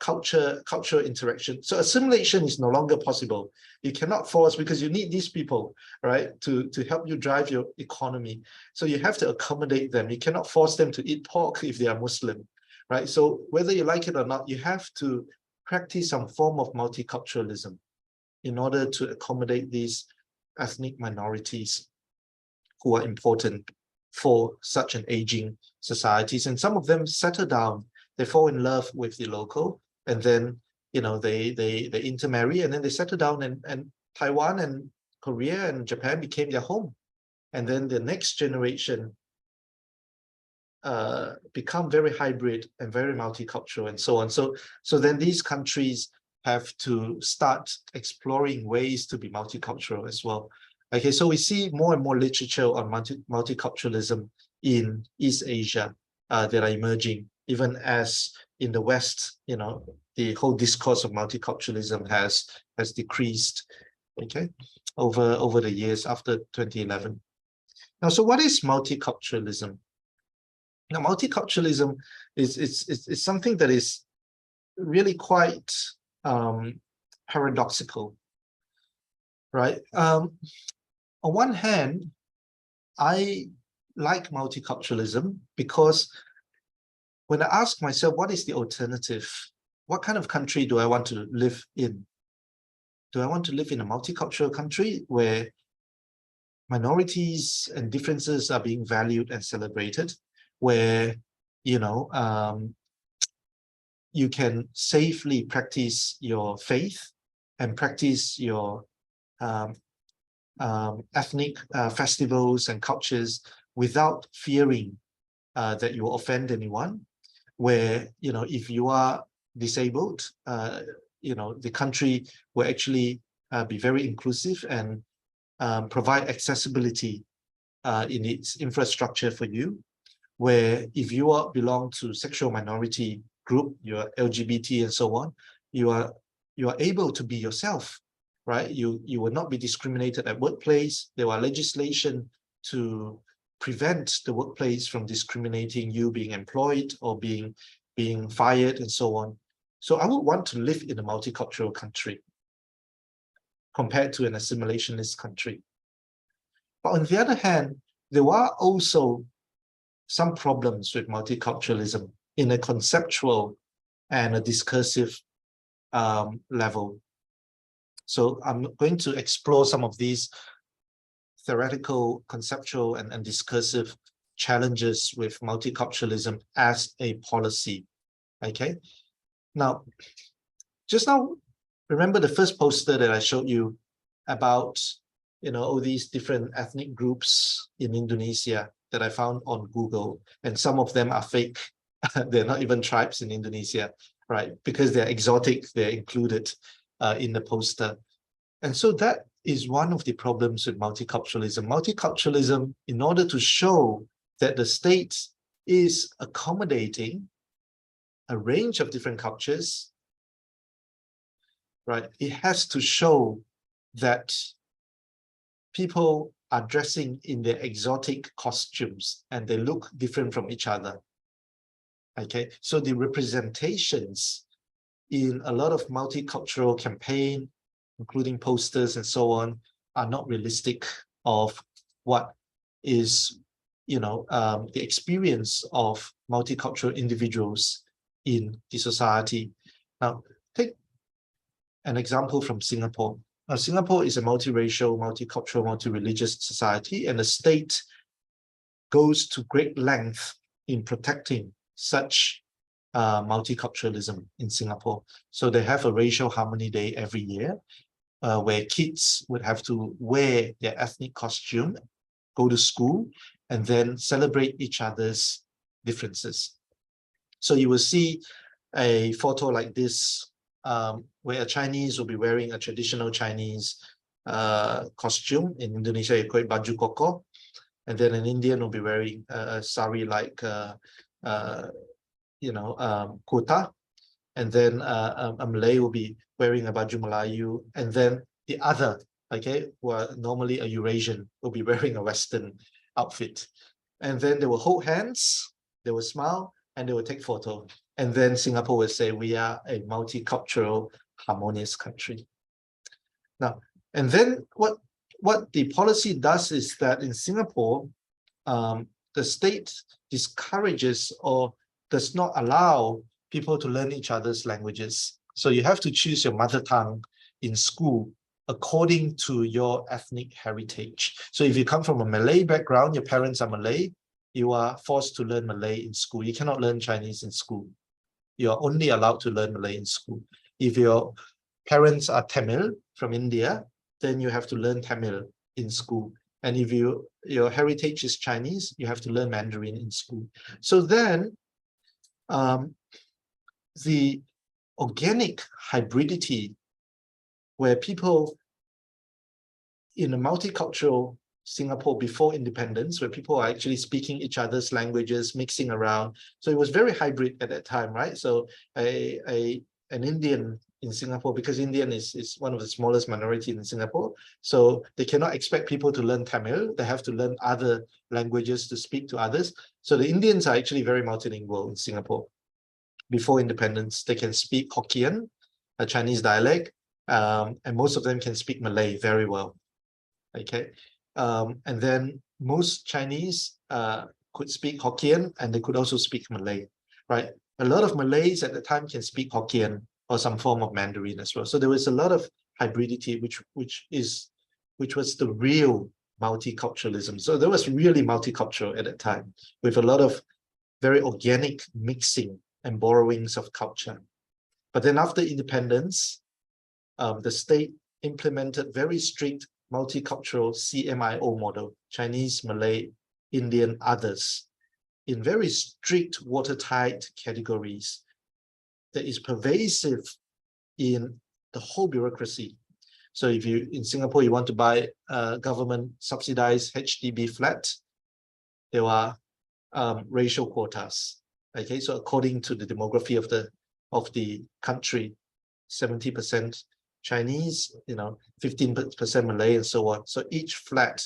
cultural interaction. So assimilation is no longer possible. You cannot force, because you need these people, right, to help you drive your economy. So you have to accommodate them. You cannot force them to eat pork if they are Muslim, right? So whether you like it or not, you have to practice some form of multiculturalism in order to accommodate these ethnic minorities who are important for such an aging societies. And some of them settle down, they fall in love with the local, and then, you know, they intermarry, and then they settle down, and Taiwan and Korea and Japan became their home. And then the next generation become very hybrid and very multicultural and so on. So then these countries have to start exploring ways to be multicultural as well. Okay, so we see more and more literature on multiculturalism in East Asia that are emerging, even as in the West, you know, the whole discourse of multiculturalism has decreased, okay, over the years after 2011. Now, so what is multiculturalism? Now, multiculturalism is something that is really quite paradoxical, right? On one hand, I like multiculturalism because when I ask myself, what is the alternative? What kind of country do I want to live in? do I want to live in a multicultural country where minorities and differences are being valued and celebrated, where, you know, you can safely practice your faith and practice your ethnic festivals and cultures without fearing that you will offend anyone, where, you know, if you are disabled, you know, the country will actually be very inclusive and provide accessibility in its infrastructure for you, where if you belong to sexual minority group, you're LGBT and so on, you are able to be yourself, right? You will not be discriminated at workplace. There are legislation to prevent the workplace from discriminating you being employed or being fired and so on. So I would want to live in a multicultural country compared to an assimilationist country. But on the other hand, there are also some problems with multiculturalism in a conceptual and a discursive level. So I'm going to explore some of these theoretical, conceptual, and discursive challenges with multiculturalism as a policy. Okay. Now, just now, remember the first poster that I showed you about, you know, all these different ethnic groups in Indonesia that I found on Google, and some of them are fake. They're not even tribes in Indonesia, right? Because they're exotic, they're included in the poster. And so that is one of the problems with multiculturalism. Multiculturalism, in order to show that the state is accommodating a range of different cultures, right? It has to show that people are dressing in their exotic costumes and they look different from each other. Okay, so the representations in a lot of multicultural campaign, including posters and so on, are not realistic of what is, you know, the experience of multicultural individuals in the society. Now, take an example from Singapore. Now, Singapore is a multiracial, multicultural, multi-religious society, and the state goes to great length in protecting such multiculturalism in Singapore. So they have a racial harmony day every year, where kids would have to wear their ethnic costume, go to school, and then celebrate each other's differences. So you will see a photo like this, where a Chinese will be wearing a traditional Chinese costume. In Indonesia, you call it baju koko. And then an Indian will be wearing a sari like, you know, kota. And then a Malay will be wearing a baju Melayu. And then the other, okay, who are normally a Eurasian, will be wearing a Western outfit. And then they will hold hands, they will smile, and they will take photo. And then Singapore will say, we are a multicultural, harmonious country. Now, and then what the policy does is that in Singapore, the state discourages or does not allow people to learn each other's languages. So you have to choose your mother tongue in school according to your ethnic heritage. So if you come from a Malay background, your parents are Malay, you are forced to learn Malay in school. You cannot learn Chinese in school. You are only allowed to learn Malay in school. If your parents are Tamil from India, then you have to learn Tamil in school. And if your heritage is Chinese, you have to learn Mandarin in school. So then the organic hybridity, where people in a multicultural Singapore before independence, where people are actually speaking each other's languages, mixing around. So it was very hybrid at that time, right? So an Indian in Singapore, because Indian is one of the smallest minorities in Singapore, so they cannot expect people to learn Tamil. They have to learn other languages to speak to others. So the Indians are actually very multilingual in Singapore. Before independence, they can speak Hokkien, a Chinese dialect, and most of them can speak Malay very well. Okay. And then most Chinese could speak Hokkien, and they could also speak Malay, right? A lot of Malays at the time can speak Hokkien or some form of Mandarin as well. So there was a lot of hybridity, which was the real multiculturalism. So there was really multicultural at that time, with a lot of very organic mixing and borrowings of culture. But then after independence, the state implemented very strict multicultural CMIO model, Chinese, Malay, Indian, others, in very strict watertight categories that is pervasive in the whole bureaucracy. So if you, in Singapore, you want to buy a government subsidized HDB flat, there are racial quotas. Okay, so according to the demography of the country, 70% Chinese, 15% Malay, and so on. So each flat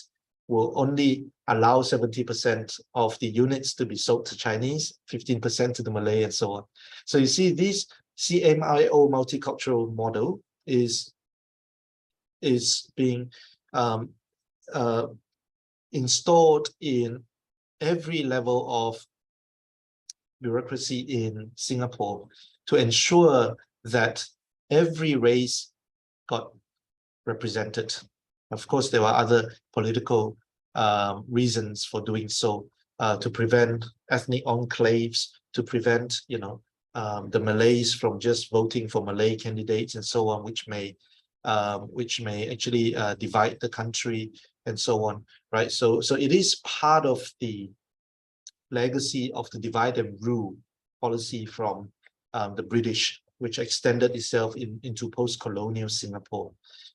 will only allow 70% of the units to be sold to Chinese, 15% to the Malay, and so on. So you see, this CMIO multicultural model is being installed in every level of bureaucracy in Singapore to ensure that every race got represented. Of course, there were other political reasons for doing so, to prevent ethnic enclaves, to prevent, the Malays from just voting for Malay candidates and so on, which may actually divide the country and so on, right? So it is part of the legacy of the divide and rule policy from the British, which extended itself into post-colonial Singapore.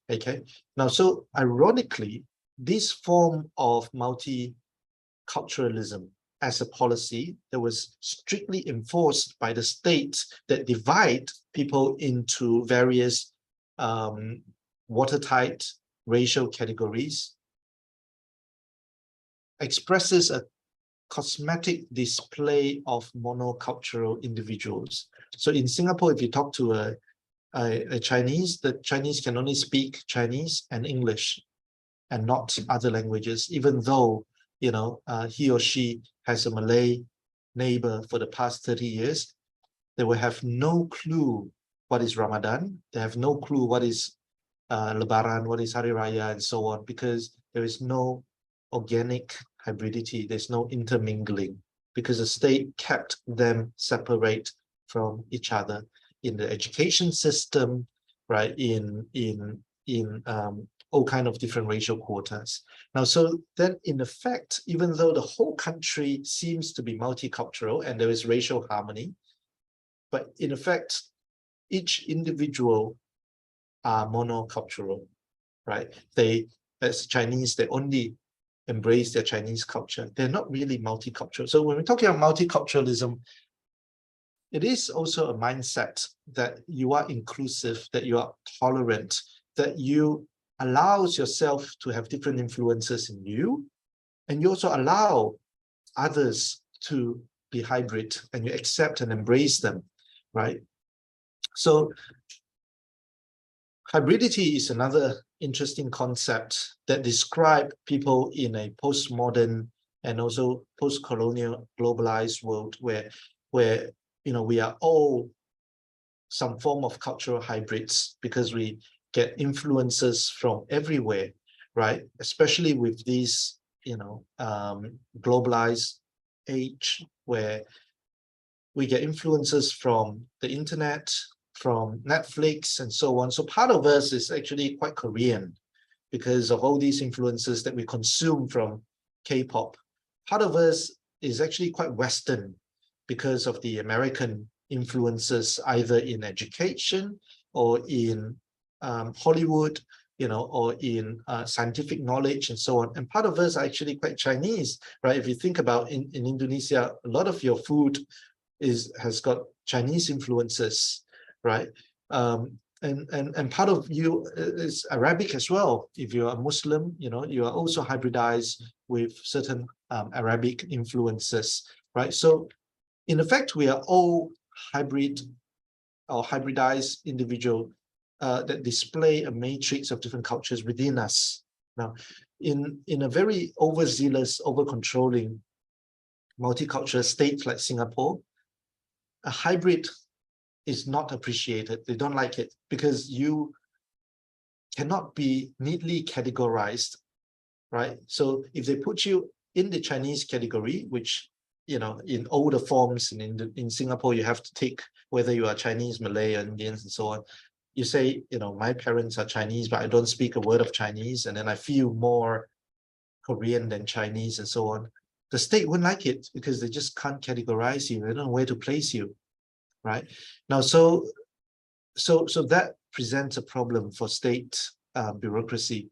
Okay, now, so ironically, this form of multiculturalism as a policy that was strictly enforced by the state that divide people into various watertight racial categories expresses a cosmetic display of monocultural individuals. So in Singapore, if you talk to a Chinese, the Chinese can only speak Chinese and English and not other languages, even though, he or she has a Malay neighbor for the past 30 years. They will have no clue what is Ramadan. They have no clue what is Lebaran, what is Hari Raya, and so on, because there is no organic hybridity. There's no intermingling, because the state kept them separate from each other in the education system, right? In all kind of different racial quotas. Now, so then in effect, even though the whole country seems to be multicultural and there is racial harmony, but in effect, each individual are monocultural, right? They, as Chinese, they only embrace their Chinese culture. They're not really multicultural. So when we're talking about multiculturalism, it is also a mindset that you are inclusive, that you are tolerant, that you allows yourself to have different influences in you, and you also allow others to be hybrid, and you accept and embrace them, right? So hybridity is another interesting concept that describes people in a postmodern and also post-colonial globalized world where we are all some form of cultural hybrids, because we get influences from everywhere, right? Especially with this, globalized age where we get influences from the internet, from Netflix, and so on. So part of us is actually quite Korean because of all these influences that we consume from K-pop. Part of us is actually quite Western because of the American influences, either in education or in Hollywood, or in scientific knowledge and so on. And part of us are actually quite Chinese, right? If you think about in Indonesia, a lot of your food has got Chinese influences, right? And part of you is Arabic as well. If you're a Muslim, you are also hybridized with certain Arabic influences, right? So in effect, we are all hybrid or hybridized individual that display a matrix of different cultures within us. Now, in a very overzealous, over-controlling multicultural state like Singapore, a hybrid is not appreciated. They don't like it because you cannot be neatly categorized, right? So if they put you in the Chinese category, which, you know, in older forms in Singapore, you have to take whether you are Chinese, Malay, Indians, and so on. You say, you know, my parents are Chinese, but I don't speak a word of Chinese, and then I feel more Korean than Chinese, and so on. The state wouldn't like it because they just can't categorize you. They don't know where to place you, right? Now, so that presents a problem for state bureaucracy.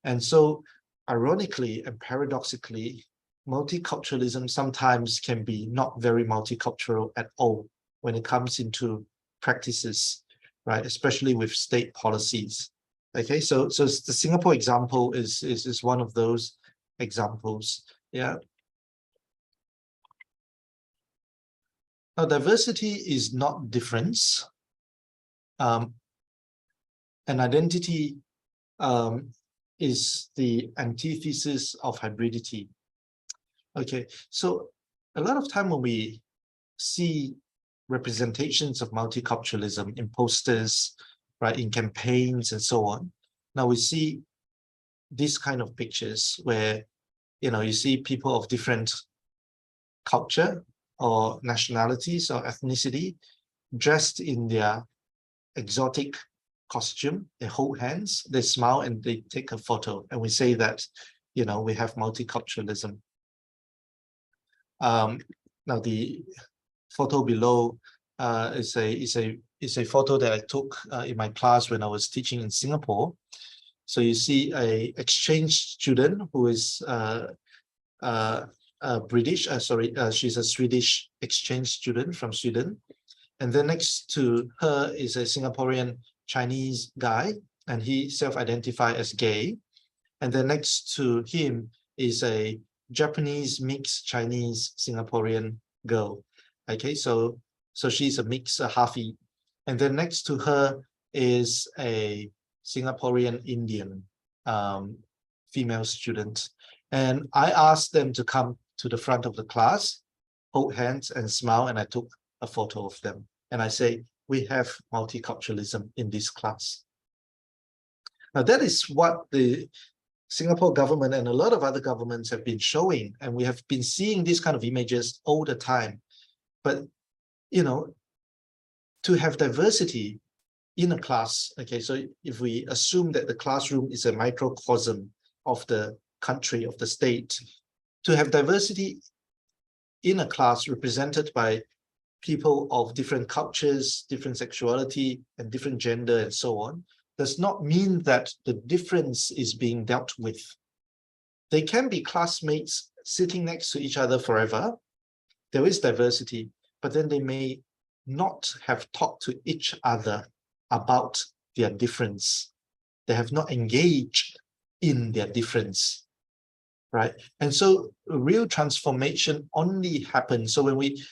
And so, ironically and paradoxically, multiculturalism sometimes can be not very multicultural at all when it comes into practices, right? Especially with state policies. Okay, so the Singapore example is one of those examples. Yeah. Now, diversity is not difference. An identity is the antithesis of hybridity. Okay, so a lot of time when we see representations of multiculturalism in posters, right, in campaigns and so on, now we see these kind of pictures where, you know, you see people of different culture or nationalities or ethnicity dressed in their exotic costume. They hold hands, they smile, and they take a photo, and we say that, you know, we have multiculturalism. Now the photo below is a photo that I took in my class when I was teaching in Singapore. So you see a exchange student who is British. She's a Swedish exchange student from Sweden, and then next to her is a Singaporean Chinese guy, and he self-identified as gay. And then next to him is a Japanese mixed Chinese Singaporean girl. Okay, so she's a mixed halfie. And then next to her is a Singaporean Indian female student. And I asked them to come to the front of the class, hold hands and smile, and I took a photo of them. And I say, we have multiculturalism in this class. Now that is what the Singapore government and a lot of other governments have been showing, and we have been seeing these kind of images all the time. But, you know, to have diversity in a class, okay, so if we assume that the classroom is a microcosm of the country, of the state, to have diversity in a class represented by people of different cultures, different sexuality, and different gender, and so on, does not mean that the difference is being dealt with. They can be classmates sitting next to each other forever. There is diversity, but then they may not have talked to each other about their difference. They have not engaged in their difference, right? And so real transformation only happens. So when we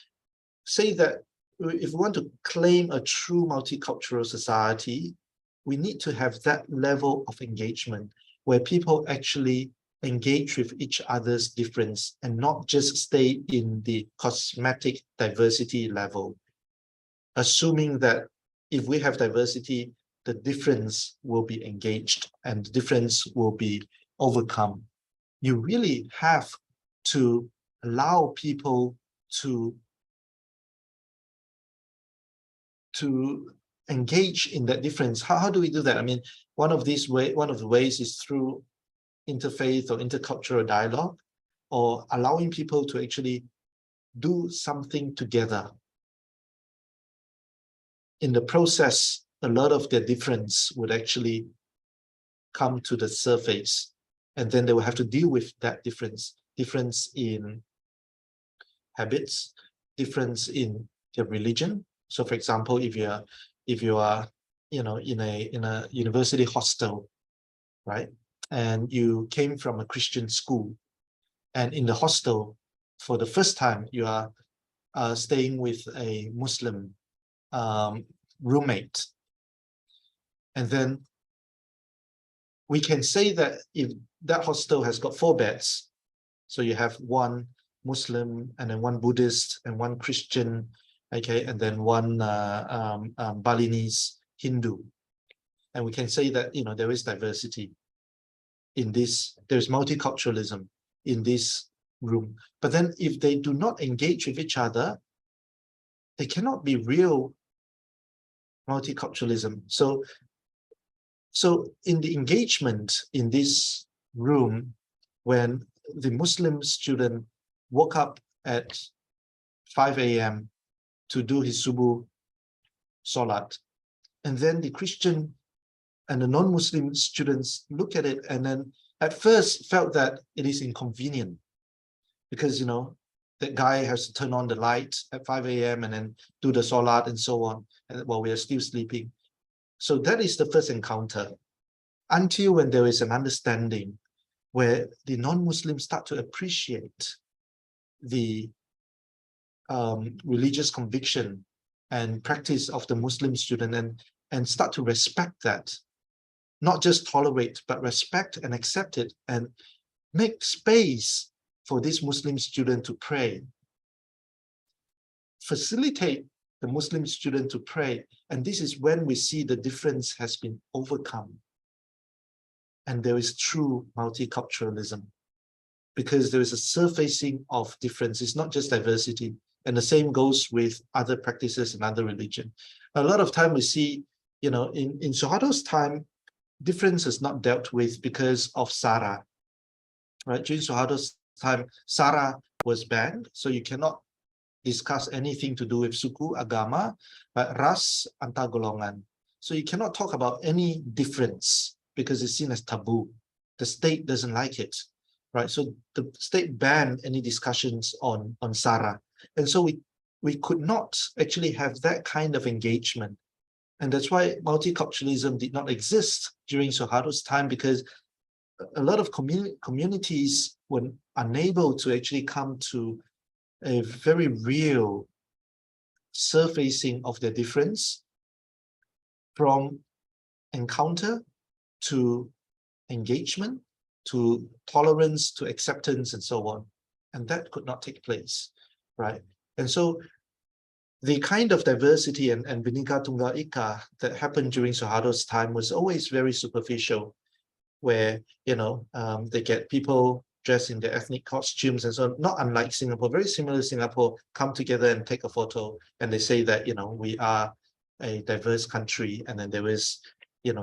say that if we want to claim a true multicultural society, we need to have that level of engagement where people actually engage with each other's difference and not just stay in the cosmetic diversity level, assuming that if we have diversity, the difference will be engaged and the difference will be overcome. You really have to allow people to engage in that difference. How do we do that? I mean, one of the ways is through interfaith or intercultural dialogue, or allowing people to actually do something together. In the process, a lot of their difference would actually come to the surface, and then they will have to deal with that difference in habits, difference in their religion. So, for example, if you are, you know, in a university hostel, right, and you came from a Christian school, and in the hostel, for the first time, you are staying with a Muslim roommate, and then we can say that if that hostel has got 4 beds, so you have one Muslim and then one Buddhist and one Christian, okay, and then one Balinese Hindu. and we can say that, there is diversity in this, there's multiculturalism in this room. But then if they do not engage with each other, they cannot be real multiculturalism. So in the engagement in this room, when the Muslim student woke up at 5 a.m. to do his subuh salat, and then the Christian and the non-Muslim students look at it and then at first felt that it is inconvenient because, that guy has to turn on the light at 5 a.m. and then do the salat and so on, and while we are still sleeping. So that is the first encounter, until when there is an understanding where the non-Muslims start to appreciate the religious conviction and practice of the Muslim student and start to respect that, not just tolerate, but respect and accept it and make space for this Muslim student to pray, facilitate the Muslim student to pray. And this is when we see the difference has been overcome. And there is true multiculturalism, because there is a surfacing of difference. It's not just diversity. And the same goes with other practices and other religion. A lot of time we see, in Suharto's time, difference is not dealt with because of Sara. Right? During Suharto's time, Sara was banned, so you cannot discuss anything to do with suku, agama, ras, antar golongan. So you cannot talk about any difference because it's seen as taboo. The state doesn't like it, right? So the state banned any discussions on Sara. And so we could not actually have that kind of engagement. And that's why multiculturalism did not exist during Suharto's time, because a lot of communities were unable to actually come to a very real surfacing of their difference, from encounter to engagement, to tolerance, to acceptance, and so on. And that could not take place, right? And so the kind of diversity and Bhinneka Tunggal Ika that happened during Suharto's time was always very superficial, where, they get people dressed in their ethnic costumes and so on, not unlike Singapore, very similar to Singapore, come together and take a photo, and they say that, we are a diverse country, and then there is,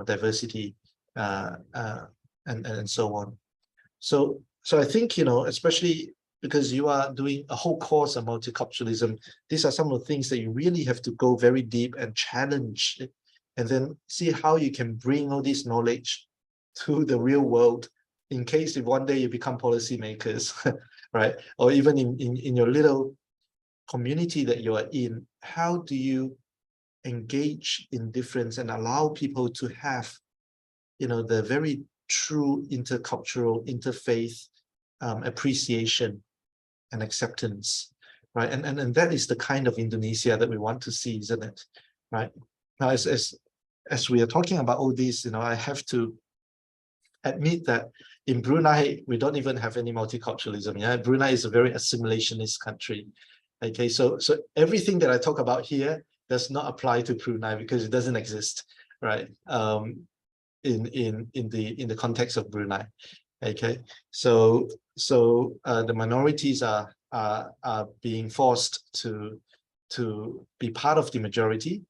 diversity, and so on. So I think, especially because you are doing a whole course on multiculturalism, these are some of the things that you really have to go very deep and challenge it, and then see how you can bring all this knowledge to the real world, in case if one day you become policymakers, right? Or even in your little community that you are in, how do you engage in difference and allow people to have, the very true intercultural, interfaith appreciation and acceptance, right? And that is the kind of Indonesia that we want to see, isn't it? Right? Now, as we are talking about all this, I have to admit that in Brunei, we don't even have any multiculturalism. Yeah, Brunei is a very assimilationist country. Okay, so everything that I talk about here does not apply to Brunei because it doesn't exist, right? In the context of Brunei. Okay, so the minorities are being forced to be part of the majority.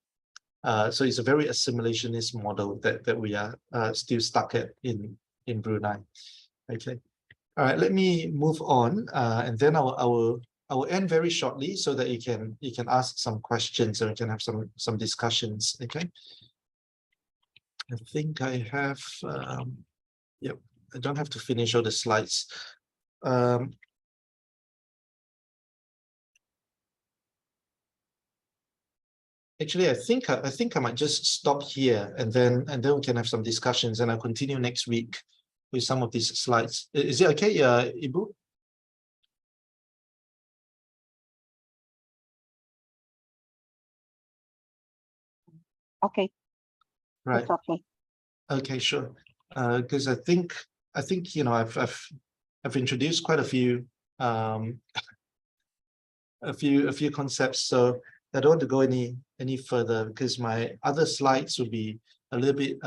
So it's a very assimilationist model that we are still stuck at in Brunei. Okay, all right. Let me move on, and then I will end very shortly so that you can ask some questions and we can have some discussions. Okay. I think I have. Yep. I don't have to finish all the slides. Actually, I think I might just stop here, and then we can have some discussions, and I'll continue next week with some of these slides. Is it okay, Ibu? Okay. Right. It's okay. Okay, sure. Because I think I've introduced quite a few concepts, so I don't want to go any further because my other slides will be a little bit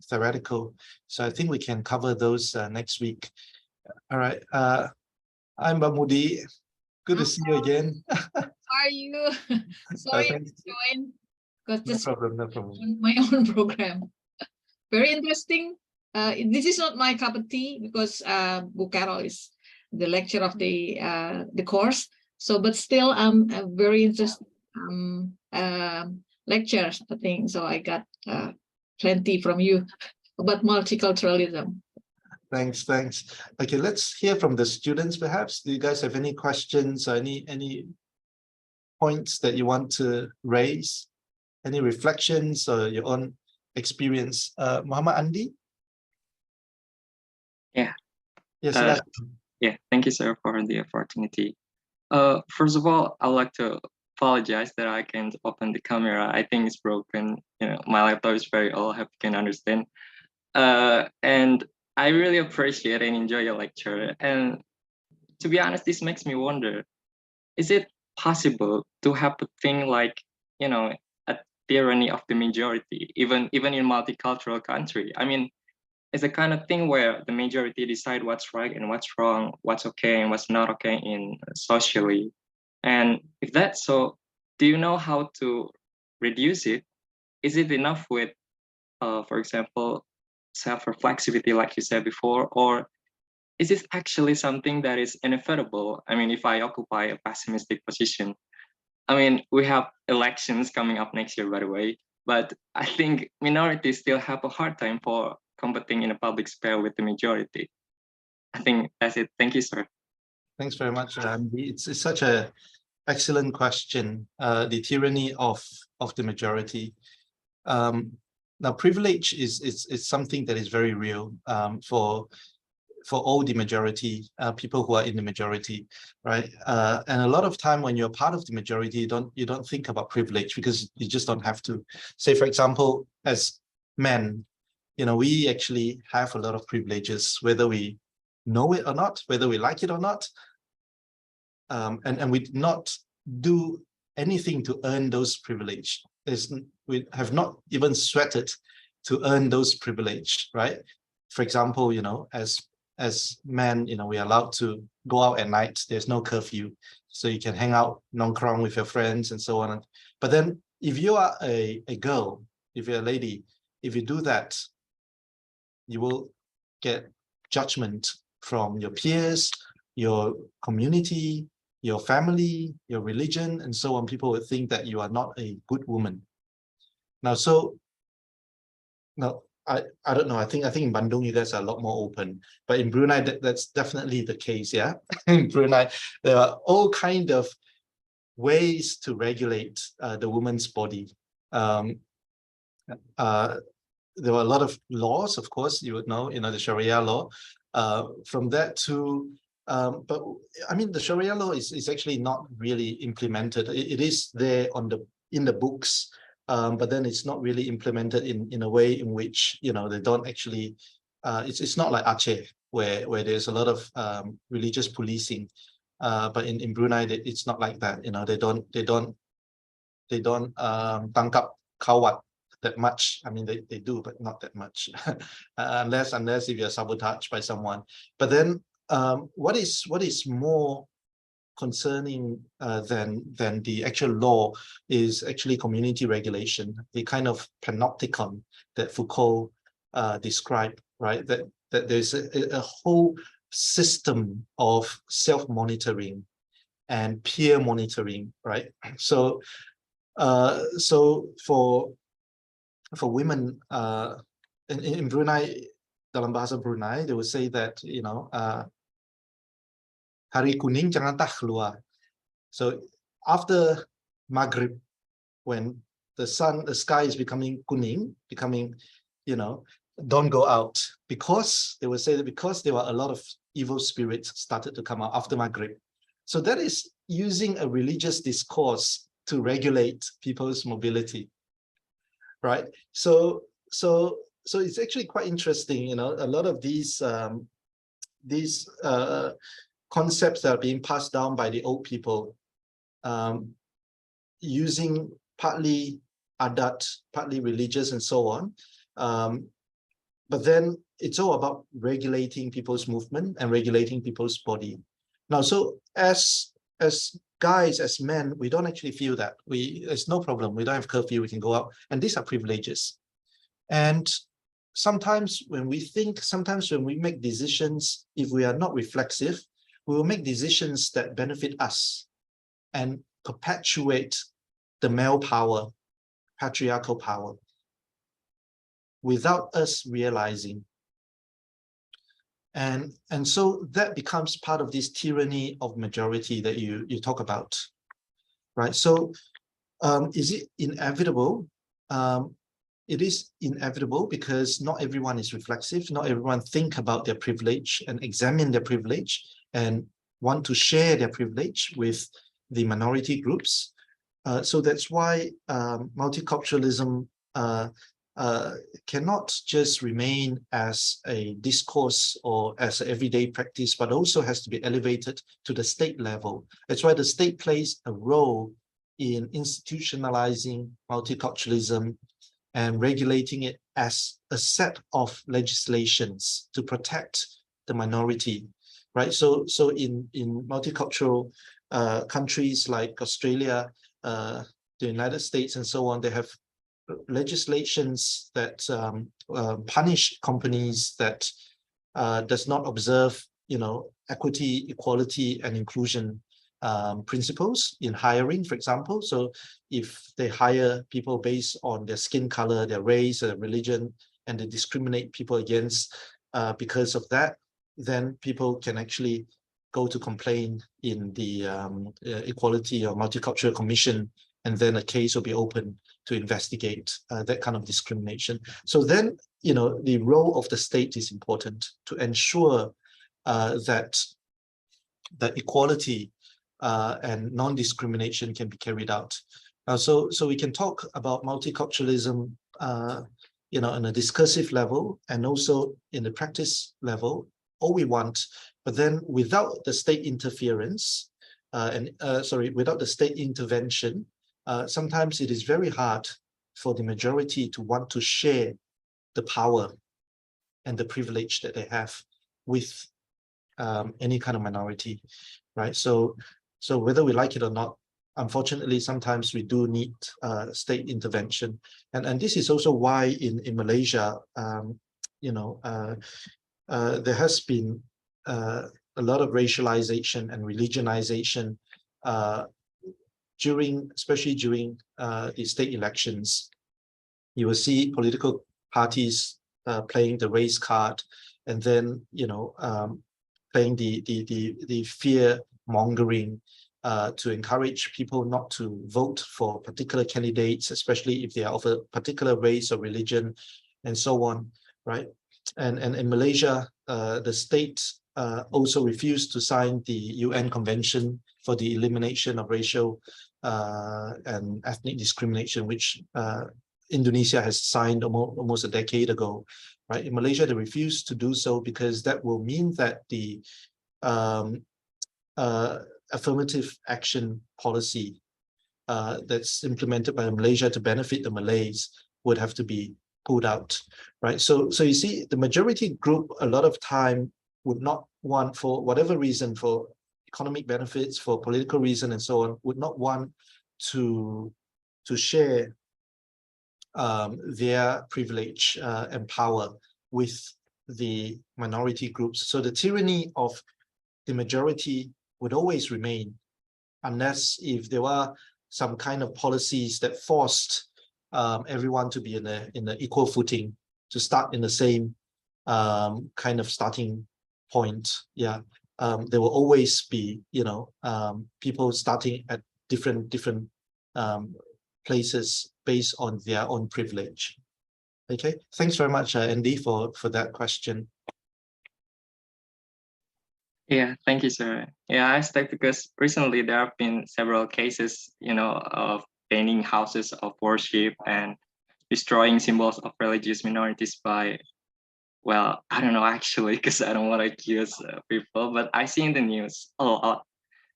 theoretical. So I think we can cover those next week. All right. I'm Bamudi. Good to see you again. How are you? Sorry to Thanks. join because No just problem, no problem. on my own program. Very interesting. This is not my cup of tea because Bu Carol is the lecturer of the course. So, but still, I'm a very interesting lecture, I think. So I got plenty from you about multiculturalism. Thanks. Okay, let's hear from the students perhaps. Do you guys have any questions or any points that you want to raise? Any reflections or your own experience? Muhammad Andi? Yeah. Yes, Yeah, thank you, sir, for the opportunity. First of all, I'd like to apologize that I can't open the camera. I think it's broken. You know, my laptop is very old, I hope you can understand. And I really appreciate and enjoy your lecture. And to be honest, this makes me wonder, is it possible to have a thing like, you know, a tyranny of the majority, even in multicultural country? I mean, it's a kind of thing where the majority decide what's right and what's wrong, what's okay and what's not okay in socially. And if that's so, do you know how to reduce it? Is it enough with, for example, self-reflexivity, like you said before, or is this actually something that is inevitable? I mean, if I occupy a pessimistic position, I mean, we have elections coming up next year, by the way, but I think minorities still have a hard time for competing in a public sphere with the majority. I think that's it. Thank you, sir. Thanks very much. It's such a excellent question. The tyranny of the majority. Now, privilege is something that is very real for all the majority, people who are in the majority, right? And a lot of time when you're part of the majority, you don't think about privilege because you just don't have to. Say, for example, as men, you know, we actually have a lot of privileges, whether we know it or not, whether we like it or not. And we did not do anything to earn those privilege. We have not even sweated to earn those privilege, right? For example, you know, as men, you know, we are allowed to go out at night. There's no curfew, so you can hang out nongkrong with your friends and so on. But then, if you are a girl, if you're a lady, if you do that, you will get judgment from your peers, your community, your family, your religion, and so on. People would think that you are not a good woman. Now, I don't know. I think in Bandung you guys are a lot more open, but in Brunei that's definitely the case. Yeah, in Brunei there are all kind of ways to regulate the woman's body. There were a lot of laws, of course, you would know, the Sharia law. From that to, but I mean, the Sharia law is actually not really implemented. It is there in the books, but then it's not really implemented in a way in which, you know, they don't actually. It's not like Aceh where there's a lot of religious policing, but in Brunei it's not like that. You know, they don't tangkap kawat that much. I mean, they do, but not that much, unless if you're sabotaged by someone. But then, what is more concerning than the actual law is actually community regulation, the kind of panopticon that Foucault described, right? That there's a whole system of self-monitoring and peer monitoring, right? So for women in Brunei, dalam bahasa Brunei, they would say that, you know, hari kuning jangan tak keluar. So after Maghrib, when the sky is becoming kuning, you know, don't go out, because they would say that because there were a lot of evil spirits started to come out after Maghrib. So that is using a religious discourse to regulate people's mobility, right? So it's actually quite interesting, you know, a lot of these concepts that are being passed down by the old people, using partly adat, partly religious and so on, But then it's all about regulating people's movement and regulating people's body. Now, so as guys, as men, we don't actually feel that. It's no problem. We don't have curfew. We can go out, and these are privileges. And sometimes when we make decisions, if we are not reflexive, we will make decisions that benefit us and perpetuate the male power, patriarchal power, without us realizing. And so that becomes part of this tyranny of majority that you talk about, right? So is it inevitable? It is inevitable because not everyone is reflexive. Not everyone think about their privilege and examine their privilege and want to share their privilege with the minority groups. So that's why multiculturalism cannot just remain as a discourse or as an everyday practice, but also has to be elevated to the state level. That's why the state plays a role in institutionalizing multiculturalism and regulating it as a set of legislations to protect the minority, right? So in multicultural countries like Australia, the United States, and so on, they have legislations that punish companies that does not observe, equity, equality, and inclusion principles in hiring, for example. So if they hire people based on their skin color, their race, their religion, and they discriminate people against because of that, then people can actually go to complain in the Equality or Multicultural Commission, and then a case will be open to investigate that kind of discrimination. So then, the role of the state is important to ensure that equality and non-discrimination can be carried out. So we can talk about multiculturalism, on a discursive level and also in the practice level, all we want, but then without the state interference, without the state intervention, sometimes it is very hard for the majority to want to share the power and the privilege that they have with any kind of minority, right? So whether we like it or not, unfortunately, sometimes we do need state intervention. And this is also why in Malaysia, there has been a lot of racialization and religionization especially during the state elections. You will see political parties playing the race card, and then playing the fear mongering to encourage people not to vote for particular candidates, especially if they are of a particular race or religion, and so on, right? And in Malaysia, the state also refused to sign the UN Convention for the elimination of racial and ethnic discrimination, which Indonesia has signed almost a decade ago, right? In Malaysia, they refused to do so because that will mean that the affirmative action policy that's implemented by Malaysia to benefit the Malays would have to be pulled out, right? So you see, the majority group a lot of time would not want, for whatever reason, for economic benefits, for political reason, and so on, would not want to share their privilege and power with the minority groups. So the tyranny of the majority would always remain, unless if there were some kind of policies that forced everyone to be in the equal footing, to start in the same kind of starting point. Yeah, there will always be, people starting at different places based on their own privilege. Okay, thanks very much, Andy, for that question. Yeah, thank you, sir. Yeah, I asked that because recently there have been several cases, of banning houses of worship and destroying symbols of religious minorities by, well, I don't know actually, because I don't want to accuse people, but I see in the news a lot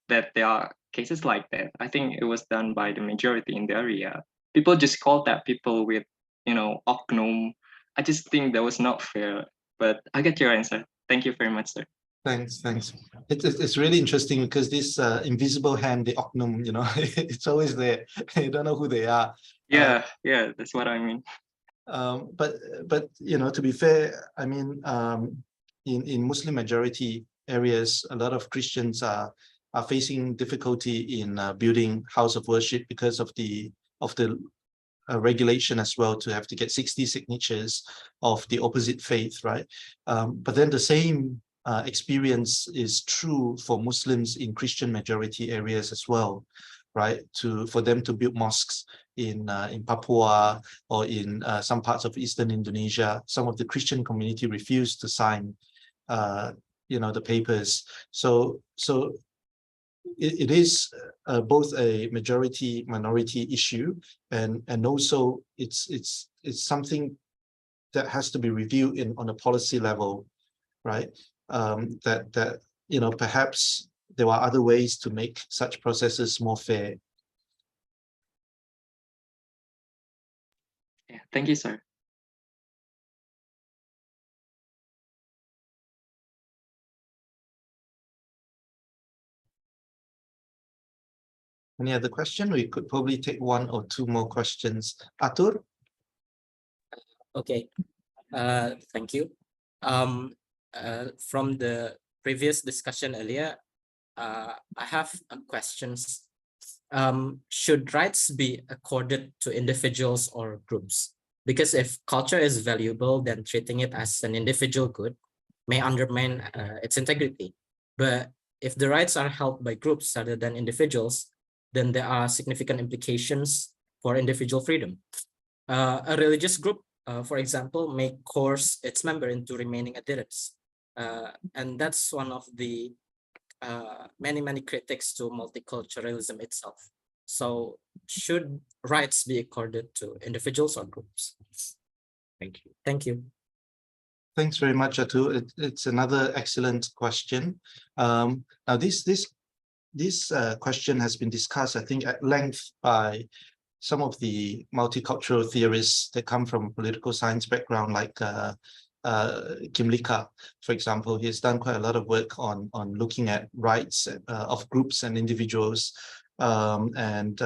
that there are cases like that. I think it was done by the majority in the area. People just called that people with, oknum I just think that was not fair. But I get your answer. Thank you very much, sir. Thanks. It's really interesting because this invisible hand, the ocnum, it's always there. You don't know who they are. Yeah, that's what I mean. But to be fair, I mean, in Muslim majority areas, a lot of Christians are facing difficulty in building house of worship because of the regulation as well, to have to get 60 signatures of the opposite faith, right? But then the same experience is true for Muslims in Christian majority areas as well, right? For them to build mosques in Papua or in some parts of Eastern Indonesia, some of the Christian community refused to sign, the papers. So it is both a majority minority issue, and also it's something that has to be reviewed on a policy level, right? That perhaps there are other ways to make such processes more fair. Yeah, thank you, sir. Any other question? We could probably take one or two more questions. Atur? Okay, thank you. From the previous discussion earlier, I have questions. Should rights be accorded to individuals or groups? Because if culture is valuable, then treating it as an individual good may undermine its integrity. But if the rights are held by groups rather than individuals, then there are significant implications for individual freedom. A religious group, for example, may coerce its member into remaining adherents. And that's one of the many critics to multiculturalism itself. So should rights be accorded to individuals or groups? Thank you. Thank you. Thanks very much, Atur. It's another excellent question. Now, this question has been discussed, I think, at length by some of the multicultural theorists that come from political science background, like Kim Lika, for example. He has done quite a lot of work on looking at rights of groups and individuals, and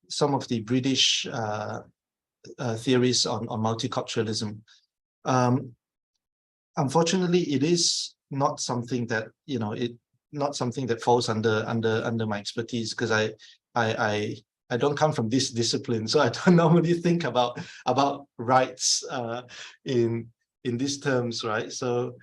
some of the British theories on multiculturalism. Unfortunately, it is not something that not something that falls under my expertise, because I don't come from this discipline, so I don't normally think about rights in these terms, right? So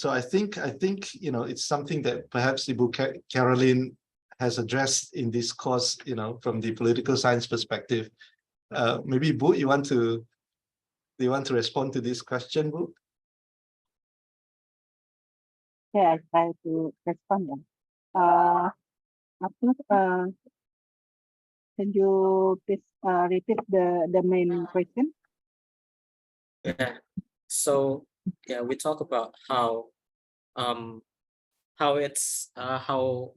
I think it's something that perhaps Ibu Caroline has addressed in this course, from the political science perspective. Maybe Bu, do you want to respond to this question, Bu? Yeah, I try to respond. Can you please repeat the main question? Yeah. So yeah, we talk about how it's how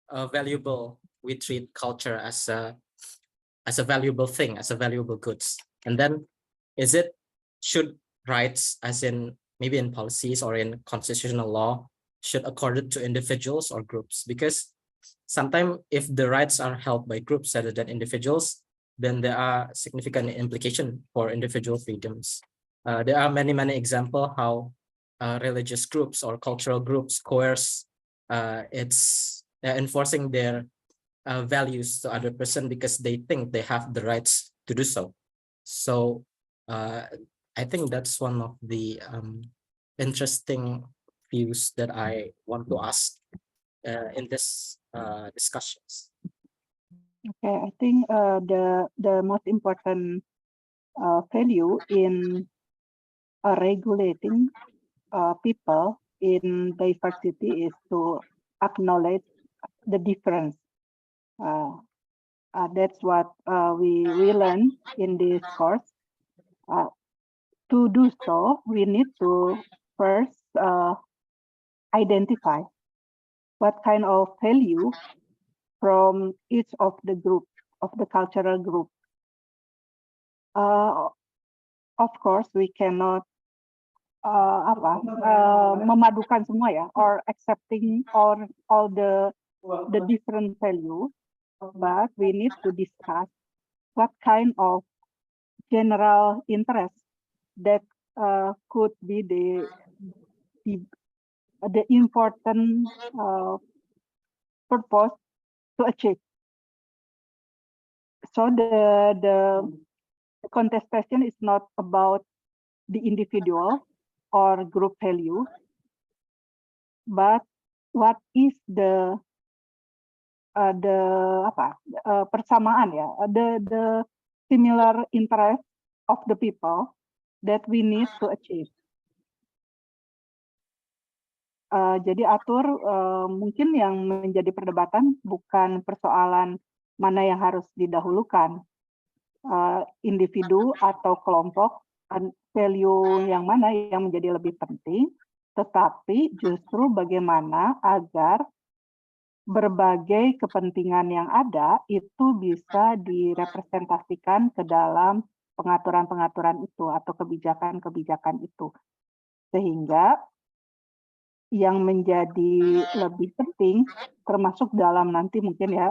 valuable we treat culture as a valuable thing, as a valuable goods, and then should rights, as in maybe in policies or in constitutional law, should accorded to individuals or groups? Because sometimes if the rights are held by groups rather than individuals, then there are significant implications for individual freedoms. There are many examples how religious groups or cultural groups coerce enforcing their values to other person because they think they have the rights to do so. So I think that's one of the interesting views that I want to ask in this discussions. Okay, I think the most important value in regulating people in diversity is to acknowledge the difference. That's what we learn in this course. To do so, we need to first identify what kind of value from each of the group of the cultural group. Of course, we cannot memadukan semua ya, or accepting all the different values, but we need to discuss what kind of general interest that could be the important purpose to achieve. So the contestation is not about the individual or group value, but what is the persamaan ya, the similar interest of the people that we need to achieve. Jadi atur mungkin yang menjadi perdebatan bukan persoalan mana yang harus didahulukan, individu atau kelompok, value yang mana yang menjadi lebih penting, tetapi justru bagaimana agar berbagai kepentingan yang ada itu bisa direpresentasikan ke dalam pengaturan-pengaturan itu atau kebijakan-kebijakan itu. Sehingga yang menjadi lebih penting termasuk dalam nanti mungkin ya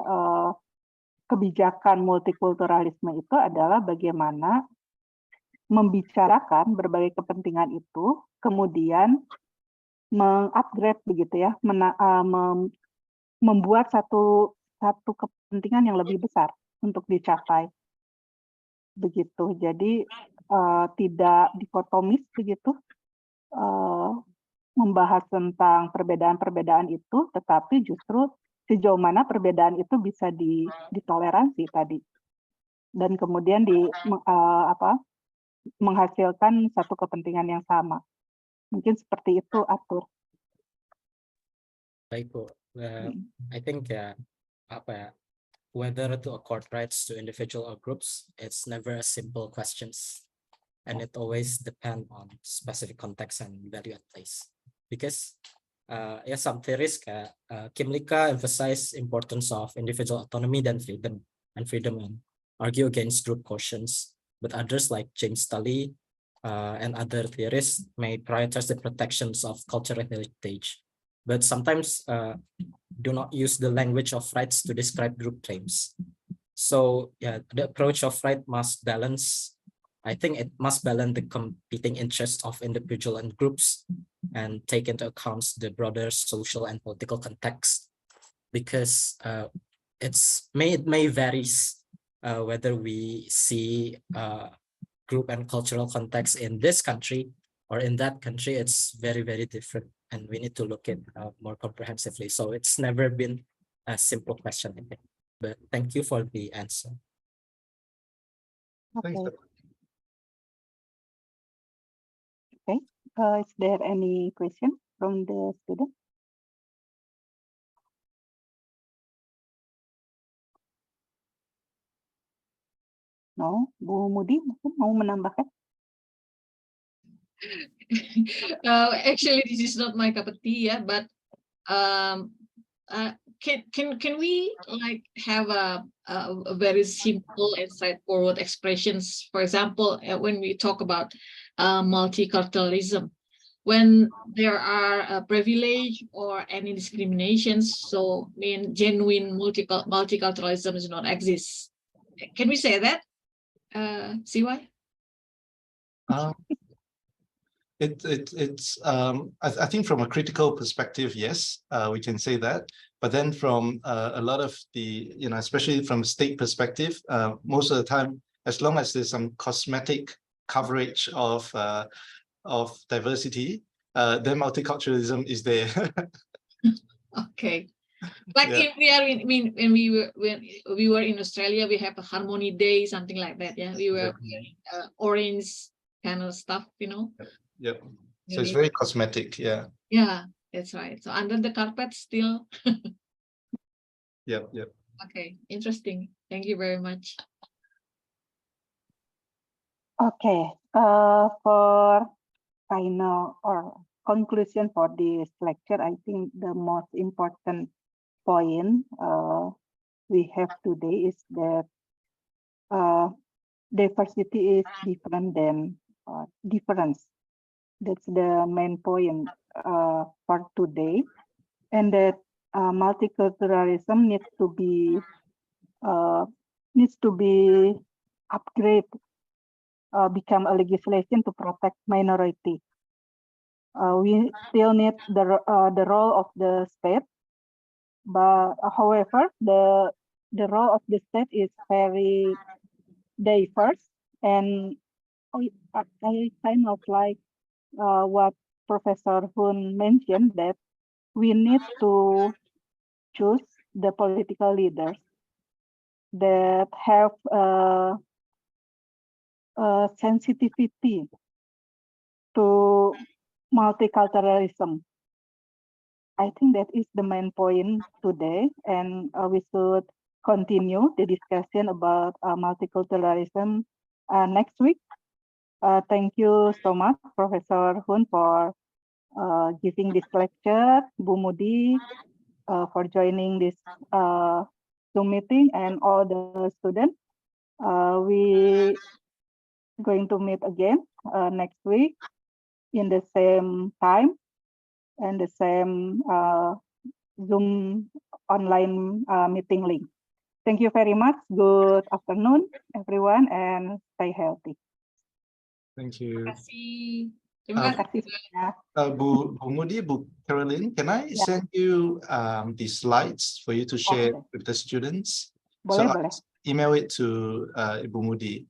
kebijakan multikulturalisme itu adalah bagaimana membicarakan berbagai kepentingan itu, kemudian mengupgrade begitu ya, membuat satu kepentingan yang lebih besar untuk dicapai. Begitu. Jadi tidak dikotomis begitu, membahas tentang perbedaan-perbedaan itu, tetapi justru sejauh mana perbedaan itu bisa ditoleransi tadi, dan kemudian menghasilkan satu kepentingan yang sama. Mungkin seperti itu, Atur. Baik, Bu. I think whether to accord rights to individual or groups, it's never a simple questions, and it always depends on specific context and value at place. Because some theories Kim Lika emphasize importance of individual autonomy and freedom and argue against group cautions. But others like James Tully and other theorists may prioritize the protections of cultural heritage, but sometimes do not use the language of rights to describe group claims. So the approach of right must balance. I think it must balance the competing interests of individual and groups and take into account the broader social and political context, because it may varies whether we see group and cultural context in this country or in that country. It's very, very different, and we need to look at more comprehensively. So it's never been a simple question, I think. But thank you for the answer. Okay. Thanks. Okay. Is there any question from the student? No, Bu Mudi mungkin mau menambahkan? Actually, this is not my cup of tea, but can we like have a very simple and straightforward expressions? For example, when we talk about multiculturalism, when there are privilege or any discriminations, so genuine multiculturalism does not exist. Can we say that? CY? I think from a critical perspective, yes, we can say that. But then from a lot of the, especially from a state perspective, most of the time, as long as there's some cosmetic coverage of diversity, then multiculturalism is there. Okay. Like if when we were in Australia, we have a Harmony Day, something like that. Yeah, we were orange kind of stuff, Yep. So it's very cosmetic. Yeah. Yeah, that's right. So under the carpet still. Yep. Okay, interesting. Thank you very much. Okay. For final or conclusion for this lecture, I think the most important point we have today is that diversity is different than difference. That's the main point for today, and that multiculturalism needs to be upgraded, become a legislation to protect minority. We still need the role of the state, but however, the role of the state is very diverse, and I kind of like what Professor Hoon mentioned, that we need to choose the political leaders that have sensitivity to multiculturalism. I think that is the main point today, and we should continue the discussion about multiculturalism next week. Thank you so much, Professor Hoon, for giving this lecture, Bu Mudi, for joining this Zoom meeting, and all the students. We going to meet again next week in the same time and the same Zoom online meeting link. Thank you very much. Good afternoon, everyone, and stay healthy. Thank you. Terima kasih. Terima kasih. Bu Mudi, Bu Caroline, can I send you the slides for you to share with the students? Boleh, So boleh. I'll email it to Ibu Mudi.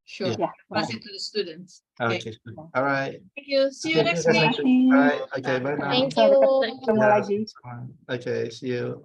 Sure. Yeah, Pass boleh. it to the students. Okay. All right. Thank you. See you Okay, next see you week. guys next week. All right. Okay. Bye now. Thank Sampai you. ketemu lagi. Okay. See you.